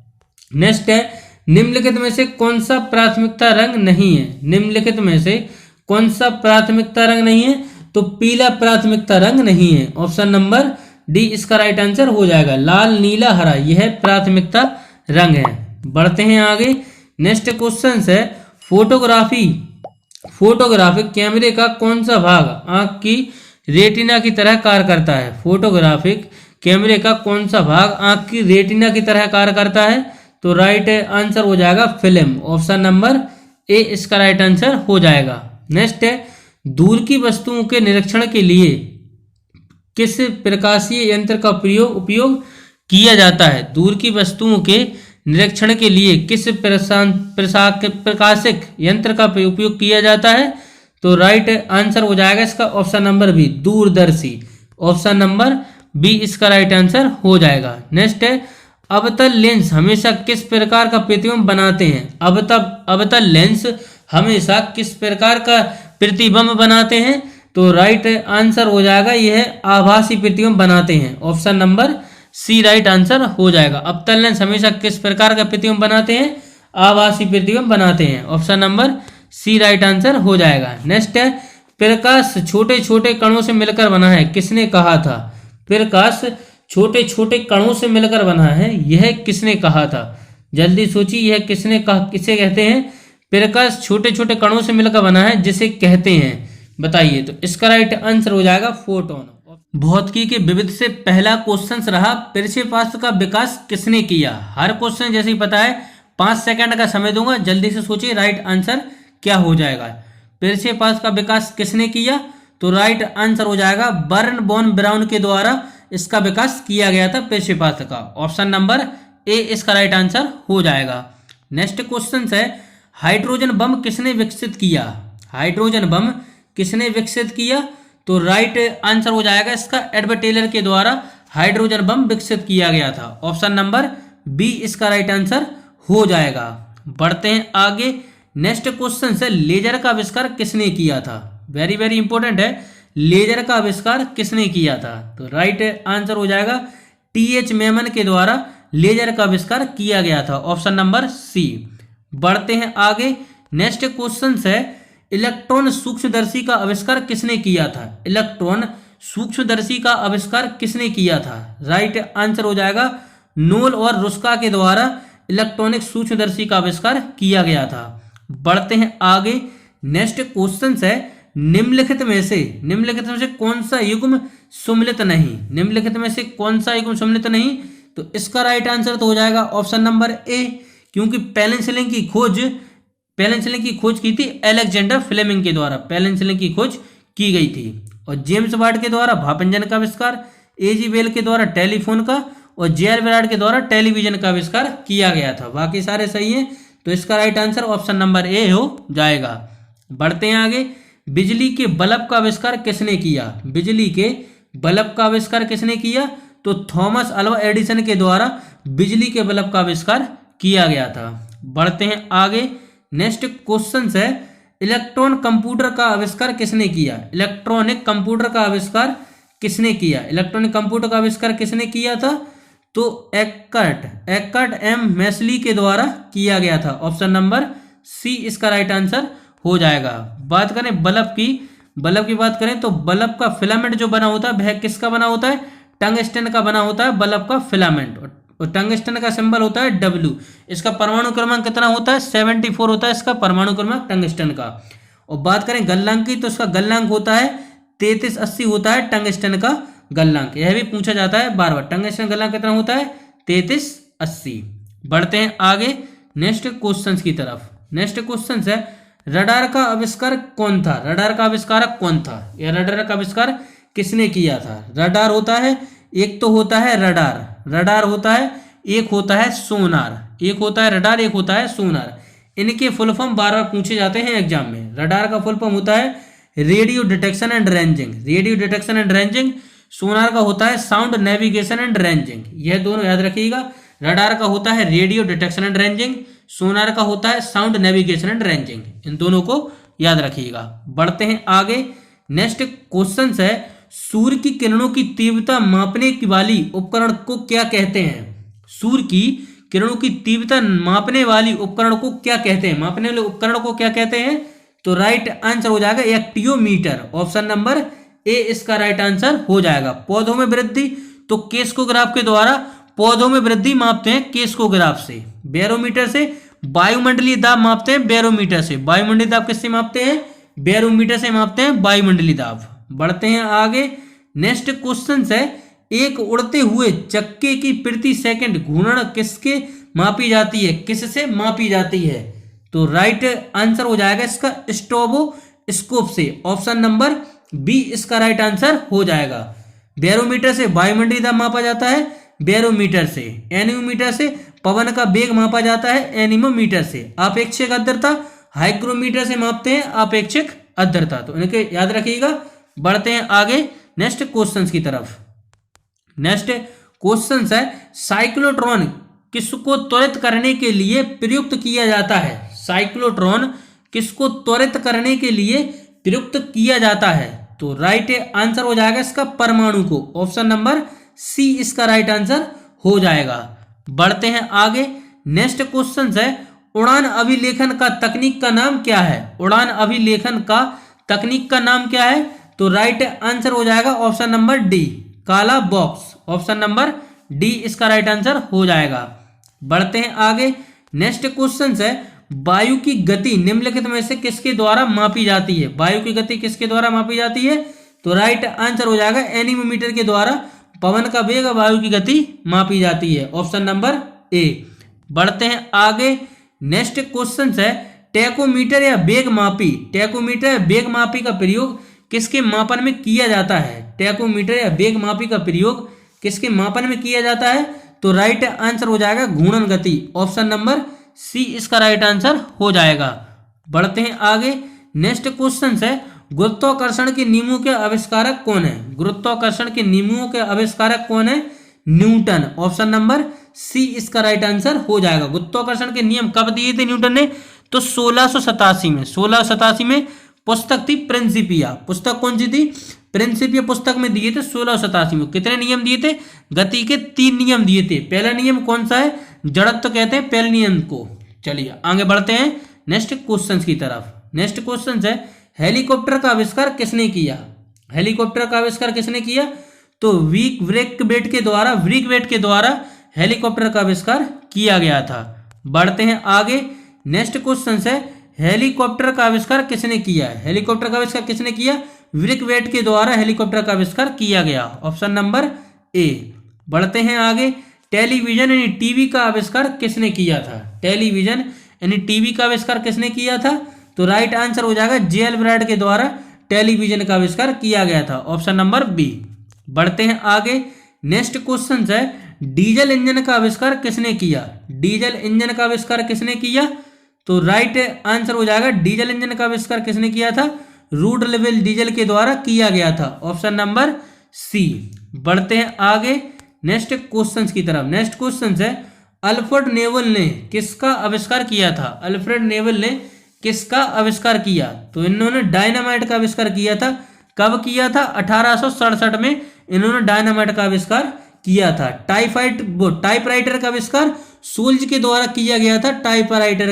नेक्स्ट है निम्नलिखित में से कौन सा प्राथमिकता रंग नहीं है? निम्नलिखित में से कौन सा प्राथमिकता रंग नहीं है? तो पीला प्राथमिकता रंग नहीं है। ऑप्शन नंबर डी इसका राइट आंसर हो जाएगा। लाल नीला हरा यह प्राथमिकता रंग है। बढ़ते हैं आगे। नेक्स्ट क्वेश्चन है फोटोग्राफिक कैमरे का कौन सा भाग आंख की रेटिना की तरह कार्य करता है? फोटोग्राफिक कैमरे का कौन सा भाग आंख की रेटिना की तरह कार्य करता है? तो राइट आंसर हो जाएगा फिल्म। ऑप्शन नंबर ए इसका राइट आंसर हो जाएगा। नेक्स्ट है दूर की वस्तुओं के निरीक्षण के लिए किस प्रकाशीय यंत्र का उपयोग किया जाता है? दूर की वस्तुओं के निरीक्षण के लिए किस प्रकाशिक यंत्र का उपयोग किया जाता है? तो राइट आंसर हो जाएगा इसका ऑप्शन नंबर बी दूरदर्शी। ऑप्शन नंबर बी इसका राइट आंसर हो जाएगा। नेक्स्ट है अवतल लेंस हमेशा किस प्रकार का प्रतिबिंब बनाते हैं? अवतल लेंस हमेशा किस प्रकार का प्रतिबिंब बनाते हैं? तो राइट आंसर हो जाएगा यह आभासी प्रतिबिंब बनाते हैं। Option number C right answer हो जाएगा। अवतल लेंस हमेशा किस प्रकार का प्रतिबिंब बनाते हैं? आभासी प्रतिबिंब बनाते हैं। Option number C right answer हो जाएगा। नेक्स्ट है प्रकाश छोटे छोटे कणों से मिलकर बना है, किसने कहा था? प्रकाश छोटे छोटे कणों से मिलकर बना है, यह किसने कहा था? जल्दी सोचिए यह किसने कहा, किसे कहते हैं? प्रकाश छोटे छोटे कणों से मिलकर बना है जिसे कहते हैं, बताइए। तो इसका राइट आंसर हो जाएगा फोटोन। भौतिकी के विविध से पहला क्वेश्चन रहा प्रक्षेपास्त्र का विकास किसने किया? हर क्वेश्चन जैसे ही पता है 5 सेकंड का समय दूंगा, जल्दी से सोचिए राइट आंसर क्या हो जाएगा। प्रक्षेपास्त्र का विकास किसने किया? तो राइट आंसर हो जाएगा बर्न बॉन ब्राउन के द्वारा इसका विकास किया गया था प्रक्षेपास्त्र का। ऑप्शन नंबर ए इसका राइट आंसर हो जाएगा। नेक्स्ट क्वेश्चन है हाइड्रोजन बम किसने विकसित किया? हाइड्रोजन बम किसने विकसित किया? तो राइट आंसर हो जाएगा इसका एडवर्ड टेलर के द्वारा हाइड्रोजन बम विकसित किया गया था। ऑप्शन नंबर बी इसका राइट आंसर हो जाएगा। बढ़ते हैं आगे। नेक्स्ट क्वेश्चन है, लेजर का आविष्कार किसने किया था? वेरी वेरी इंपॉर्टेंट है, लेजर का आविष्कार किसने किया था? तो राइट आंसर हो जाएगा टीएच मेमन के द्वारा लेजर का आविष्कार किया गया था। Option number C. बढ़ते हैं आगे। नेक्स्ट क्वेश्चन है, इलेक्ट्रॉन सूक्ष्मदर्शी का आविष्कार किसने किया था? इलेक्ट्रॉन सूक्ष्मदर्शी का आविष्कार किसने किया था? राइट आंसर हो जाएगा नोल और रुस्का के द्वारा इलेक्ट्रॉनिक सूक्ष्मदर्शी का आविष्कार किया गया था। बढ़ते हैं आगे। नेक्स्ट क्वेश्चन है, निम्नलिखित में से कौन सा युग्म सम्मिलित नहीं? निम्नलिखित में से कौन सा युग्म सम्मिलित नहीं? तो इसका राइट आंसर तो हो जाएगा ऑप्शन नंबर ए, क्योंकि पेनिसिलिन की खोज की थी अलेक्जेंडर फ्लेमिंग के द्वारा। पेनिसिलिन की खोज की गई थी। और जेम्स वाट के द्वारा भापांजन का आविष्कार, एजी बेल के द्वारा टेलीफोन का और जेआर बेराड के द्वारा टेलीविजन का आविष्कार किया गया था। बाकी सारे सही हैं, तो इसका राइट आंसर ऑप्शन नंबर ए हो जाएगा। बढ़ते हैं आगे। बिजली के बल्ब का आविष्कार किसने किया? बिजली के बल्ब का आविष्कार किसने किया? तो थॉमस अल्वा एडिसन के द्वारा बिजली के बल्ब का आविष्कार किया गया था। बढ़ते हैं आगे। नेक्स्ट क्वेश्चन है, इलेक्ट्रॉन कंप्यूटर का आविष्कार किसने किया? इलेक्ट्रॉनिक कंप्यूटर का आविष्कार किसने किया? इलेक्ट्रॉनिक कंप्यूटर का आविष्कार किसने किया था? तो एक्कर्ट एम मेस्ली के द्वारा किया गया था। ऑप्शन नंबर सी इसका राइट आंसर हो जाएगा। बात करें बल्ब की बात करें तो बल्ब का फिलामेंट जो बना होता है वह किसका बना होता है? टंगस्टन का बना होता है बल्ब का फिलामेंट। और टंगस्टन का सिंबल होता है W। इसका परमाणु क्रमांक कितना होता है? 74 होता है इसका परमाणु क्रमांक टंगस्टन का। और बात करें गलनांक की तो इसका गलनांक होता है 3380 होता है टंगस्टन का गलनांक। यह भी पूछा जाता है बार बार, टंगस्टन गलनांक कितना होता है? 3380। बढ़ते हैं आगे नेक्स्ट क्वेश्चन की तरफ। नेक्स्ट क्वेश्चन है, रडार का आविष्कार कौन था? रडार का आविष्कारक कौन था? या रडार का आविष्कार किसने किया था? रडार होता है, एक तो होता है रडार होता है, एक होता है सोनार। एक होता है रडार, एक होता है सोनार। इनके फुल फॉर्म बार बार पूछे जाते हैं एग्जाम में। रडार का फुल फॉर्म होता है radio detection and ranging. Sonar का होता है साउंड नेविगेशन एंड रेंजिंग। यह दोनों याद रखिएगा। रडार का होता है radio detection and ranging, sonar का होता है साउंड नेविगेशन एंड रेंजिंग। इन दोनों को याद रखिएगा। बढ़ते हैं आगे। नेक्स्ट क्वेश्चन है, सूर्य की किरणों की तीव्रता मापने वाली उपकरण को क्या कहते हैं? सूर्य की किरणों की तीव्रता मापने वाली उपकरण को क्या कहते हैं? मापने वाले उपकरण को क्या कहते हैं? तो राइट आंसर हो जाएगा एक्टियोमीटर। ऑप्शन नंबर ए इसका राइट आंसर हो जाएगा। पौधों में वृद्धि तो केस्कोग्राफ के द्वारा पौधों में वृद्धि मापते हैं केस्कोग्राफ से। बैरोमीटर से वायुमंडलीय दाब मापते हैं बैरोमीटर से। वायुमंडलीय दाब किससे मापते हैं? बैरोमीटर से मापते हैं वायुमंडलीय दाब। बढ़ते हैं आगे। नेक्स्ट क्वेश्चन है, एक उड़ते हुए चक्के की प्रति सेकंड घूर्णन किसके मापी जाती है? किससे मापी जाती है? तो राइट आंसर हो जाएगा इसका स्ट्रोबोस्कोप से। ऑप्शन नंबर बी इसका राइट आंसर हो जाएगा। बैरोमीटर से वायुमंडलीय दाब मापा जाता है बैरोमीटर से। एनीमोमीटर से पवन का वेग मापा जाता है एनीमोमीटर से। आपेक्षिक आर्द्रता हाइग्रोमीटर से मापते हैं आपेक्षिक आर्द्रता। तो इनके याद रखिएगा। बढ़ते हैं आगे नेक्स्ट क्वेश्चन की तरफ। नेक्स्ट क्वेश्चन है, साइक्लोट्रॉन किसको त्वरित करने के लिए प्रयुक्त किया जाता है? साइक्लोट्रॉन किसको त्वरित करने के लिए प्रयुक्त किया जाता है? तो राइट आंसर हो जाएगा इसका परमाणु को। ऑप्शन नंबर सी इसका राइट आंसर हो जाएगा। बढ़ते हैं आगे। नेक्स्ट क्वेश्चन है, उड़ान अभिलेखन का तकनीक का नाम क्या है? उड़ान अभिलेखन का तकनीक का नाम क्या है? तो राइट आंसर हो जाएगा ऑप्शन नंबर डी, काला बॉक्स। ऑप्शन नंबर डी इसका राइट आंसर हो जाएगा। बढ़ते हैं आगे। नेक्स्ट क्वेश्चन है, वायु की गति निम्नलिखित में से किसके द्वारा मापी जाती है? वायु की गति किसके द्वारा मापी जाती है? तो राइट आंसर हो जाएगा एनीमोमीटर के द्वारा पवन का वेग वायु की गति मापी जाती है। ऑप्शन नंबर ए। बढ़ते हैं आगे। नेक्स्ट क्वेश्चन है, टैकोमीटर या वेग मापी का प्रयोग किसके मापन में किया जाता है? टैकोमीटर या वेग मापी का प्रयोग किसके मापन में किया जाता है? तो राइट आंसर हो जाएगा घूर्णन गति। ऑप्शन नंबर सी इसका राइट आंसर हो जाएगा। बढ़ते हैं आगे। नेक्स्ट क्वेश्चन है, गुरुत्वाकर्षण के नियमों के आविष्कारक कौन है? गुरुत्वाकर्षण के नियमों के आविष्कारक कौन है? न्यूटन। ऑप्शन नंबर सी इसका राइट आंसर हो जाएगा। गुरुत्वाकर्षण के नियम कब दिए थे न्यूटन ने? तो 1687 में। 1687 में पुस्तक थी प्रिंसिपिया। पुस्तक कौन सी थी? प्रिंसिपिया पुस्तक में दिए थे 1687 में। कितने नियम दिए थे? गति के 3 नियम दिए थे। पहला नियम कौन सा है? जड़त्व कहते हैं पहले नियम को। चलिए आगे बढ़ते हैं नेक्स्ट क्वेश्चन की तरफ। नेक्स्ट क्वेश्चन है हेलीकॉप्टर का आविष्कार किसने किया? हेलीकॉप्टर का आविष्कार किसने किया? तो ब्रेक वेट के द्वारा हेलीकॉप्टर का आविष्कार किया गया था। बढ़ते हैं आगे। नेक्स्ट क्वेश्चन है हेलीकॉप्टर का आविष्कार किसने किया? हेलीकॉप्टर का आविष्कार किसने किया? ब्रेक वेट के द्वारा हेलीकॉप्टर का आविष्कार किया गया। ऑप्शन नंबर ए। बढ़ते हैं आगे। टेलीविजन यानी टीवी का आविष्कार किसने किया था? टेलीविजन यानी टीवी का आविष्कार किसने किया था? तो राइट आंसर हो जाएगा जे.एल. ब्राइट के द्वारा टेलीविजन का आविष्कार किया गया था। Option number B. बढ़ते हैं आगे। नेक्स्ट क्वेश्चन है डीजल इंजन का आविष्कार किसने किया? डीजल इंजन का आविष्कार किसने किया? तो राइट आंसर हो जाएगा डीजल इंजन का आविष्कार किसने किया था? रूडरविल डीजल के द्वारा किया गया था। Option number C. बढ़ते हैं आगे नेक्स्ट क्वेश्चन की तरफ। नेक्स्ट क्वेश्चन है अल्फ्रेड नेवल ने किसका आविष्कार किया था? अल्फ्रेड नेवल ने किसका आविष्कार किया? तो इन्होंने डायनामाइट का आविष्कार किया था। कब किया था? 1867 में इन्होंने डायनामाइट का आविष्कार किया था। टाइपराइटर का आविष्कार सोल्ज के द्वारा किया गया था। टाइपराइटर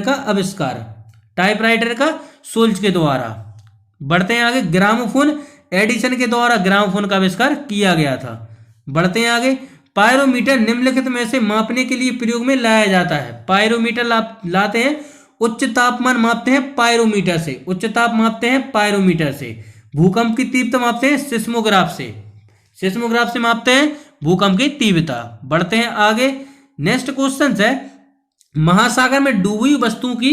का सोल्ज के द्वारा। बढ़ते हैं आगे। ग्रामोफोन एडिसन के द्वारा ग्रामोफोन का आविष्कार किया गया था। बढ़ते हैं आगे। पायरोमीटर निम्नलिखित में से मापने के लिए प्रयोग में लाया जाता है। पायरोमीटर लाते हैं, उच्च तापमान मापते हैं पायरोमीटर से। उच्च ताप मापते हैं पायरोमीटर से। भूकंप की तीव्रता मापते हैं सिस्मोग्राफ से। सिस्मोग्राफ से मापते हैं भूकंप की तीव्रता। बढ़ते हैं आगे। नेक्स्ट क्वेश्चन है महासागर में डूबी वस्तुओं की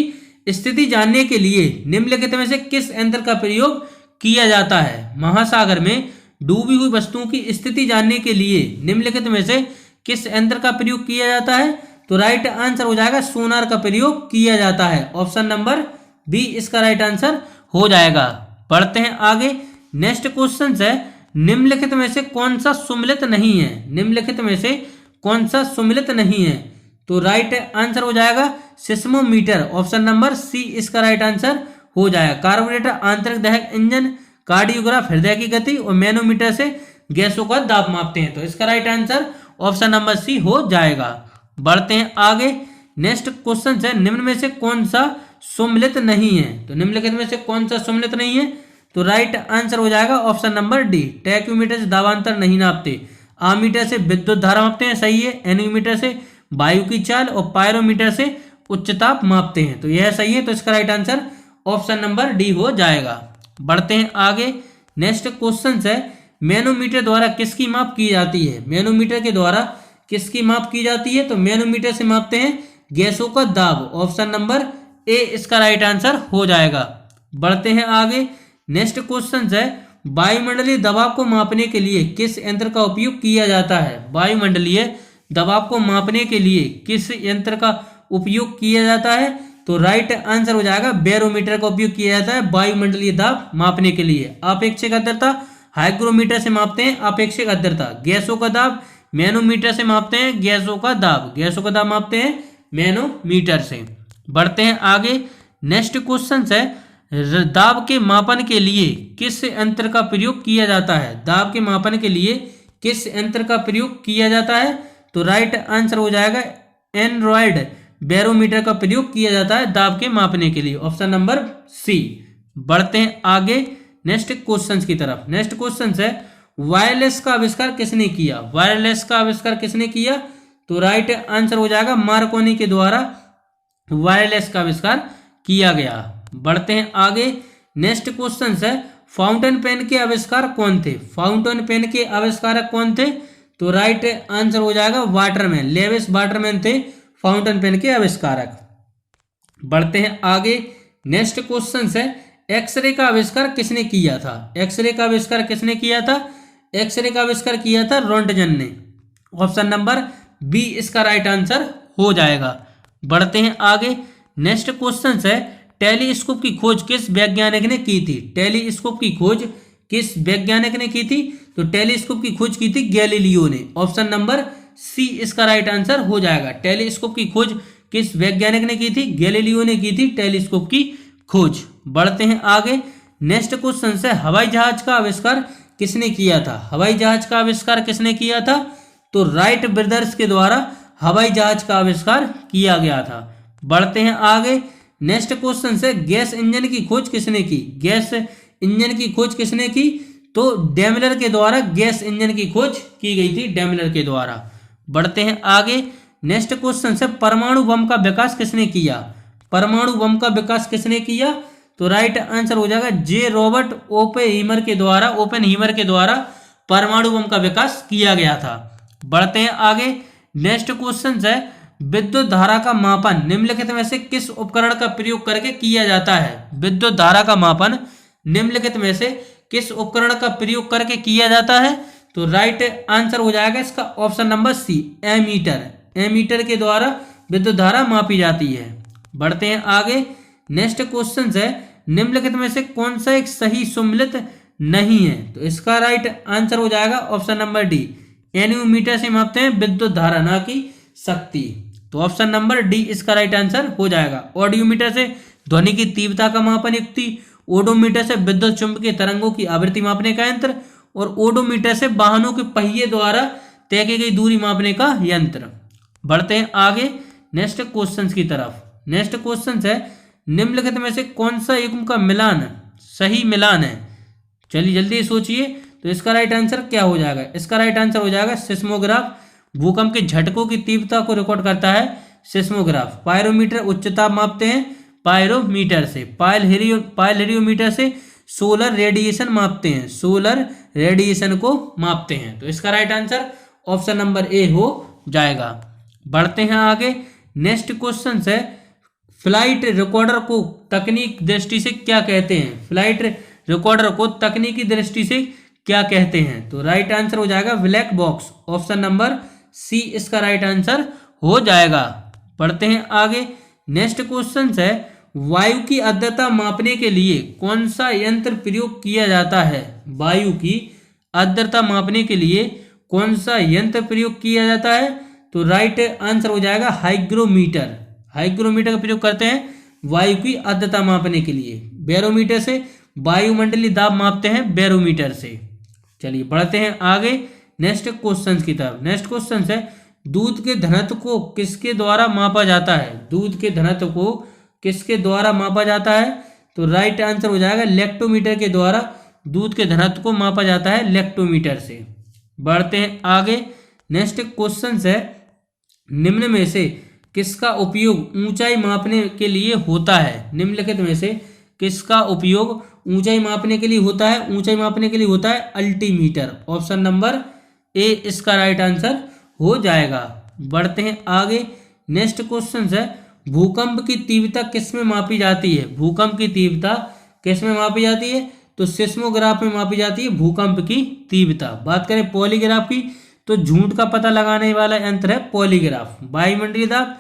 स्थिति जानने के लिए निम्नलिखित में से किस यंत्र का प्रयोग किया जाता है? महासागर में डूबी हुई वस्तुओं की स्थिति जानने के लिए निम्नलिखित में से किस यंत्र का प्रयोग किया जाता है? तो राइट आंसर हो जाएगा सोनार का प्रयोग किया जाता है। ऑप्शन नंबर बी इसका राइट आंसर हो जाएगा। बढ़ते हैं आगे। नेक्स्ट क्वेश्चन है निम्नलिखित में से कौन सा सम्मिलित नहीं है? निम्नलिखित में से कौन सा सम्मिलित नहीं है? तो राइट आंसर हो जाएगा सिस्मोमीटर। ऑप्शन नंबर सी इसका राइट आंसर हो जाएगा। कार्बोरेटर आंतरिक दहक इंजन, कार्डियोग्राफ हृदय की गति और मैनोमीटर से गैसों का दाब मापते हैं। तो इसका right answer option number C हो जाएगा। बढ़ते हैं आगे। नेक्स्ट क्वेश्चन है निम्न में से कौन सा सम्मिलित नहीं है? तो निम्नलिखित में से कौन सा सम्मिलित नहीं है? तो राइट आंसर हो जाएगा ऑप्शन नंबर डी। टैक्योमीटर से दाबांतर नहीं नापते। आमीटर से विद्युत धारा मापते हैं, सही है। एनीमीटर से वायु की चाल और पायरोमीटर से उच्च ताप मापते हैं। तो यह सही है। तो इसका right answer option number D हो जाएगा। बढ़ते हैं आगे। नेक्स्ट क्वेश्चन है मैनोमीटर द्वारा किसकी माप की जाती है? मैनोमीटर के द्वारा किसकी माप की जाती है? तो मैनोमीटर से मापते हैं गैसों का दाब। ऑप्शन नंबर ए इसका राइट आंसर हो जाएगा। बढ़ते हैं आगे। नेक्स्ट क्वेश्चन है वायुमंडलीय दबाव को मापने के लिए किस यंत्र का उपयोग किया जाता है? वायुमंडलीय दबाव को मापने के लिए किस यंत्र का उपयोग किया जाता है? तो राइट आंसर हो जाएगा बैरोमीटर का उपयोग किया जाता है वायुमंडलीय दाब मापने के लिए। आपेक्षिक आर्द्रता हाइग्रोमीटर से मापते हैं आपेक्षिक आर्द्रता। गैसों का दाब मैनोमीटर से मापते हैं गैसों का दाब। गैसों का दाब मापते हैं मैनोमीटर से। बढ़ते हैं आगे। नेक्स्ट क्वेश्चन है दाब के मापन के लिए किस यंत्र का प्रयोग किया जाता है? दाब के मापन के लिए किस यंत्र का प्रयोग किया जाता है? तो राइट आंसर हो जाएगा एंड्रॉयड बैरोमीटर का प्रयोग किया जाता है दाब के मापने के लिए। Option number C. बढ़ते हैं आगे नेक्स्ट क्वेश्चन की तरफ। नेक्स्ट क्वेश्चन है वायरलेस का आविष्कार किसने किया? वायरलेस का आविष्कार किसने किया? तो राइट आंसर हो जाएगा मार्कोनी के द्वारा वायरलेस का आविष्कार किया गया। बढ़ते हैं आगे। नेक्स्ट क्वेश्चन है फाउंटेन पेन के आविष्कार कौन थे? फाउंटेन पेन के आविष्कारक कौन थे? तो राइट आंसर हो जाएगा वाटरमैन। लेविस वाटरमैन थे फाउंटेन पेन के आविष्कारक। बढ़ते हैं आगे। नेक्स्ट क्वेश्चन है एक्सरे का आविष्कार किसने किया था? एक्सरे का आविष्कार किसने किया था? एक्सरे का आविष्कार किया था रोंटगन ने। ऑप्शन नंबर बी इसका राइट आंसर हो जाएगा। बढ़ते हैं आगे। नेक्स्ट क्वेश्चन है टेलीस्कोप की खोज किस वैज्ञानिक ने की थी? टेलीस्कोप की खोज किस वैज्ञानिक ने की थी? तो टेलीस्कोप की खोज की थी गैलीलियो ने। ऑप्शन नंबर सी इसका राइट आंसर हो जाएगा। टेलीस्कोप की खोज किस वैज्ञानिक ने की थी? गैलीलियो ने की थी टेलीस्कोप की खोज। बढ़ते हैं आगे। नेक्स्ट क्वेश्चन से हवाई जहाज का आविष्कार किसने किया था? हवाई जहाज का आविष्कार किसने किया था? तो राइट ब्रदर्स के द्वारा हवाई जहाज का आविष्कार किया गया था। बढ़ते हैं आगे। नेक्स्ट क्वेश्चन से गैस इंजन की खोज किसने की? गैस इंजन की खोज किसने की? तो डेमलर के द्वारा गैस इंजन की खोज की गई थी, डेमलर के द्वारा। बढ़ते हैं आगे। नेक्स्ट क्वेश्चन से परमाणु बम का विकास किसने किया? परमाणु बम का विकास किसने किया? तो राइट आंसर हो जाएगा जे रॉबर्ट ओपेनहीमर के द्वारा परमाणु बम का विकास किया गया था। बढ़ते हैं आगे। नेक्स्ट क्वेश्चन है विद्युत धारा का मापन निम्नलिखित में से किस उपकरण का प्रयोग करके किया जाता है? विद्युत धारा का मापन निम्नलिखित में से किस उपकरण का प्रयोग करके किया जाता है? तो राइट आंसर हो जाएगा इसका option number C, ammeter. Ammeter के द्वारा विद्युत धारा मापी जाती है। बढ़ते हैं आगे। नेक्स्ट क्वेश्चन है निम्नलिखित में से कौन सा एक सही सम्मिलित नहीं है? तो इसका राइट आंसर हो जाएगा ऑप्शन नंबर डी, एनीमोमीटर से मापते हैं विद्युत धारा, ना कि शक्ति। तो ऑप्शन नंबर डी इसका राइट आंसर हो जाएगा। ऑडियोमीटर से ध्वनि की तीव्रता का मापन युक्ति, ओडोमीटर से विद्युत चुंबकीय तरंगों की आवृत्ति मापने का यंत्र, और ओडोमीटर से वाहनों के पहिए द्वारा तय की गई दूरी मापने का यंत्र। बढ़ते हैं आगे नेक्स्ट क्वेश्चन की तरफ। नेक्स्ट क्वेश्चन है निम्नलिखित में से कौन सा युग्म का मिलान सही मिलान है? चलिए जल्दी सोचिए। तो इसका राइट आंसर क्या हो जाएगा? इसका राइट आंसर हो जाएगा सिस्मोग्राफ। भूकंप के झटकों की तीव्रता को रिकॉर्ड करता है सिस्मोग्राफ। पायरोमीटर उच्च ताप मापते हैं पायरोमीटर से। पायलहेरियोमीटर से सोलर रेडिएशन मापते हैं, सोलर रेडिएशन को मापते हैं। तो इसका राइट आंसर ऑप्शन नंबर ए हो जाएगा। बढ़ते हैं आगे। नेक्स्ट क्वेश्चन है फ्लाइट रिकॉर्डर को तकनीक दृष्टि से क्या कहते हैं? फ्लाइट रिकॉर्डर को तकनीकी दृष्टि से क्या कहते हैं? तो राइट आंसर हो जाएगा black box. Option number C इसका राइट आंसर हो जाएगा। बढ़ते हैं आगे। नेक्स्ट क्वेश्चन है वायु की आर्द्रता मापने के लिए कौन सा यंत्र प्रयोग किया जाता है? वायु की आर्द्रता मापने के लिए कौन सा यंत्र प्रयोग किया जाता है? तो राइट आंसर हो जाएगा हाइग्रोमीटर। हाइग्रोमीटर का प्रयोग करते हैं वायु की आर्द्रता मापने के लिए। बैरोमीटर से वायुमंडलीय दाब मापते हैं, बैरोमीटर से। चलिए बढ़ते हैं आगे नेक्स्ट क्वेश्चन की तरफ। नेक्स्ट क्वेश्चन है दूध के घनत्व को किसके द्वारा मापा जाता है? दूध के घनत्व को किसके द्वारा मापा जाता है? तो राइट आंसर हो जाएगा लैक्टोमीटर के द्वारा दूध के घनत्व को मापा जाता है, लैक्टोमीटर से। बढ़ते हैं आगे। नेक्स्ट क्वेश्चन है निम्न में से किसका उपयोग ऊंचाई मापने के लिए होता है? निम्नलिखित में से किसका उपयोग ऊंचाई मापने के लिए होता है? ऊंचाई मापने के लिए होता है अल्टीमीटर। ऑप्शन नंबर ए इसका राइट आंसर हो जाएगा। बढ़ते हैं आगे। नेक्स्ट क्वेश्चन है भूकंप की तीव्रता किस में मापी जाती है? भूकंप की तीव्रता किस में मापी जाती है? तो सिस्मोग्राफ में मापी जाती है भूकंप की तीव्रता। बात करें पॉलीग्राफ की तो झूठ का पता लगाने वाला यंत्र है पॉलीग्राफ। वायुमंडलीय दाब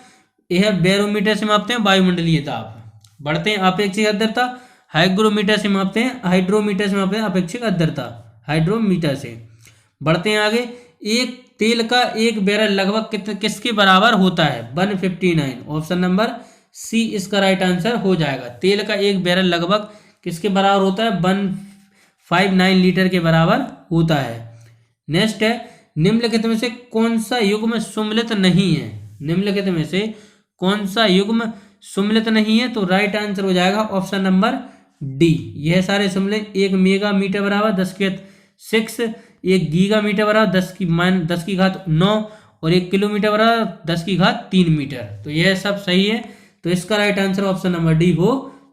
यह बैरोमीटर से मापते हैं वायुमंडलीय दाब। बढ़ते हैं अपेक्षिक आर्द्रता, हाइग्रोमीटर से मापते हैं, हाइड्रोमीटर से मापते हैं अपेक्षिक आर्द्रता, हाइड्रोमीटर से। बढ़ते हैं आगे। एक तेल का एक बैरल लगभग किसके बराबर होता है? 159। ऑप्शन नंबर सी इसका राइट आंसर हो जाएगा। तेल का एक बैरल लगभग किसके बराबर होता है? 159 लीटर के बराबर होता है। नेक्स्ट है निम्नलिखित में से कौन सा युग्म सम्मिलित नहीं है? निम्नलिखित में से कौन सा युग्म सम्मिलित नहीं है? तो राइट आंसर हो जाएगा ऑप्शन नंबर डी। यह सारे सम्मिलित 1 मेगा मीटर बराबर 10⁶, 1 गीगा मीटर बराबर 10⁻9 और 1 किलोमीटर बराबर 10⁻3 मीटर। तो यह सब सही है। तो इसका right answer option number D हो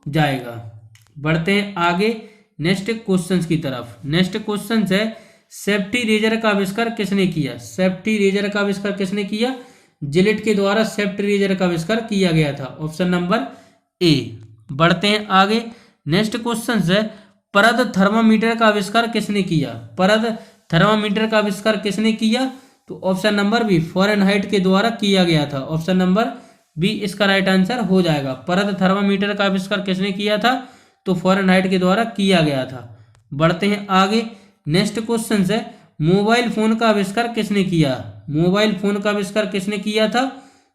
जाएगा। बढ़ते हैं आगे नेक्स्ट क्वेश्चन की तरफ। नेक्स्ट क्वेश्चन है सेफ्टी रेजर का आविष्कार किसने किया? सेफ्टी रेजर का आविष्कार किसने किया? जिलेट के द्वारा सेफ्टी रेजर का आविष्कार किया गया था। ऑप्शन नंबर ए। बढ़ते हैं आगे। नेक्स्ट क्वेश्चन है परद थर्मामीटर का आविष्कार किसने किया? परद थर्मामीटर का आविष्कार किसने किया? तो ऑप्शन नंबर बी फ़ारेनहाइट के द्वारा किया गया था। ऑप्शन नंबर बी इसका राइट आंसर हो जाएगा। परत थर्मामीटर का आविष्कार किसने किया था? तो फ़ारेनहाइट के द्वारा किया गया था। बढ़ते हैं आगे। नेक्स्ट क्वेश्चन है, मोबाइल फोन का आविष्कार किसने किया? मोबाइल फोन का आविष्कार किसने किया था?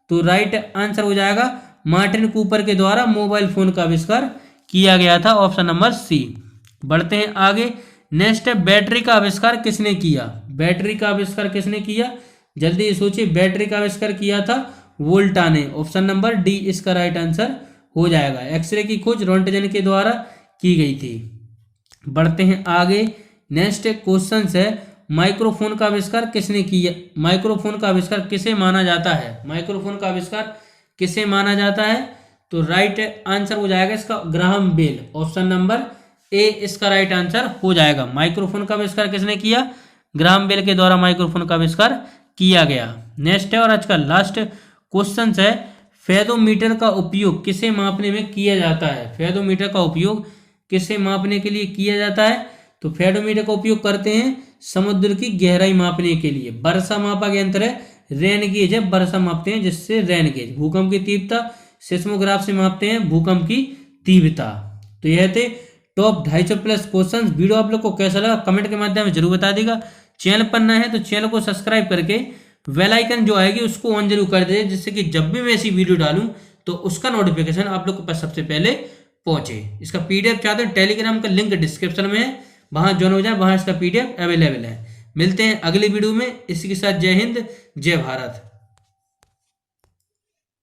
तो राइट आंसर हो जाएगा मार्टिन कूपर के द्वारा मोबाइल फोन का आविष्कार किया गया था, ऑप्शन नंबर सी। बढ़ते हैं आगे। नेक्स्ट है, बैटरी का आविष्कार किसने किया? बैटरी का आविष्कार किसने किया? जल्दी सोचिए, बैटरी का आविष्कार किया था वोल्टा ने, ऑप्शन नंबर डी इसका राइट आंसर हो जाएगा। एक्सरे की खोज रोंटगन के द्वारा की गई थी। बढ़ते हैं आगे। नेक्स्ट क्वेश्चन है, माइक्रोफोन का आविष्कार किसने किया? माइक्रोफोन का आविष्कार किसे माना जाता है? माइक्रोफोन का आविष्कार किसे माना जाता है? तो राइट आंसर हो जाएगा इसका Graham Bell, option number A इसका राइट आंसर हो जाएगा। माइक्रोफोन का आविष्कार किसने किया? ग्राहम बेल के द्वारा माइक्रोफोन का आविष्कार किया गया। नेक्स्ट है और आज का लास्ट क्वेश्चन है, फेदोमीटर का उपयोग किसे मापने में किया जाता है? फेदोमीटर का उपयोग किसे मापने के लिए किया जाता है? तो फेदोमीटर का उपयोग करते हैं समुद्र की गहराई मापने के लिए। वर्षा मापा यंत्र है, रेन गेज है, वर्षा मापते हैं जिससे रेन गेज। भूकंप की तीव्रता सिस्मोग्राफ से मापते हैं भूकंप की तीव्रता। तो यह थे टॉप 250 प्लस क्वेश्चन। वीडियो आप लोग को कैसा लगा कमेंट के माध्यम में जरूर बता देगा। चैनल पर नया है तो चैनल को सब्सक्राइब करके बेल आइकन जो आएगी उसको ऑन जरूर कर दे, जिससे कि जब भी मैं ऐसी वीडियो डालूं तो उसका नोटिफिकेशन आप लोग के पास सबसे पहले पहुंचे। इसका पीडीएफ चाहते हैं, टेलीग्राम का लिंक डिस्क्रिप्शन में है, वहां ज्वाइन हो जाए, वहां इसका पीडीएफ अवेलेबल है। मिलते हैं अगली वीडियो में। इसी के साथ जय हिंद, जय भारत।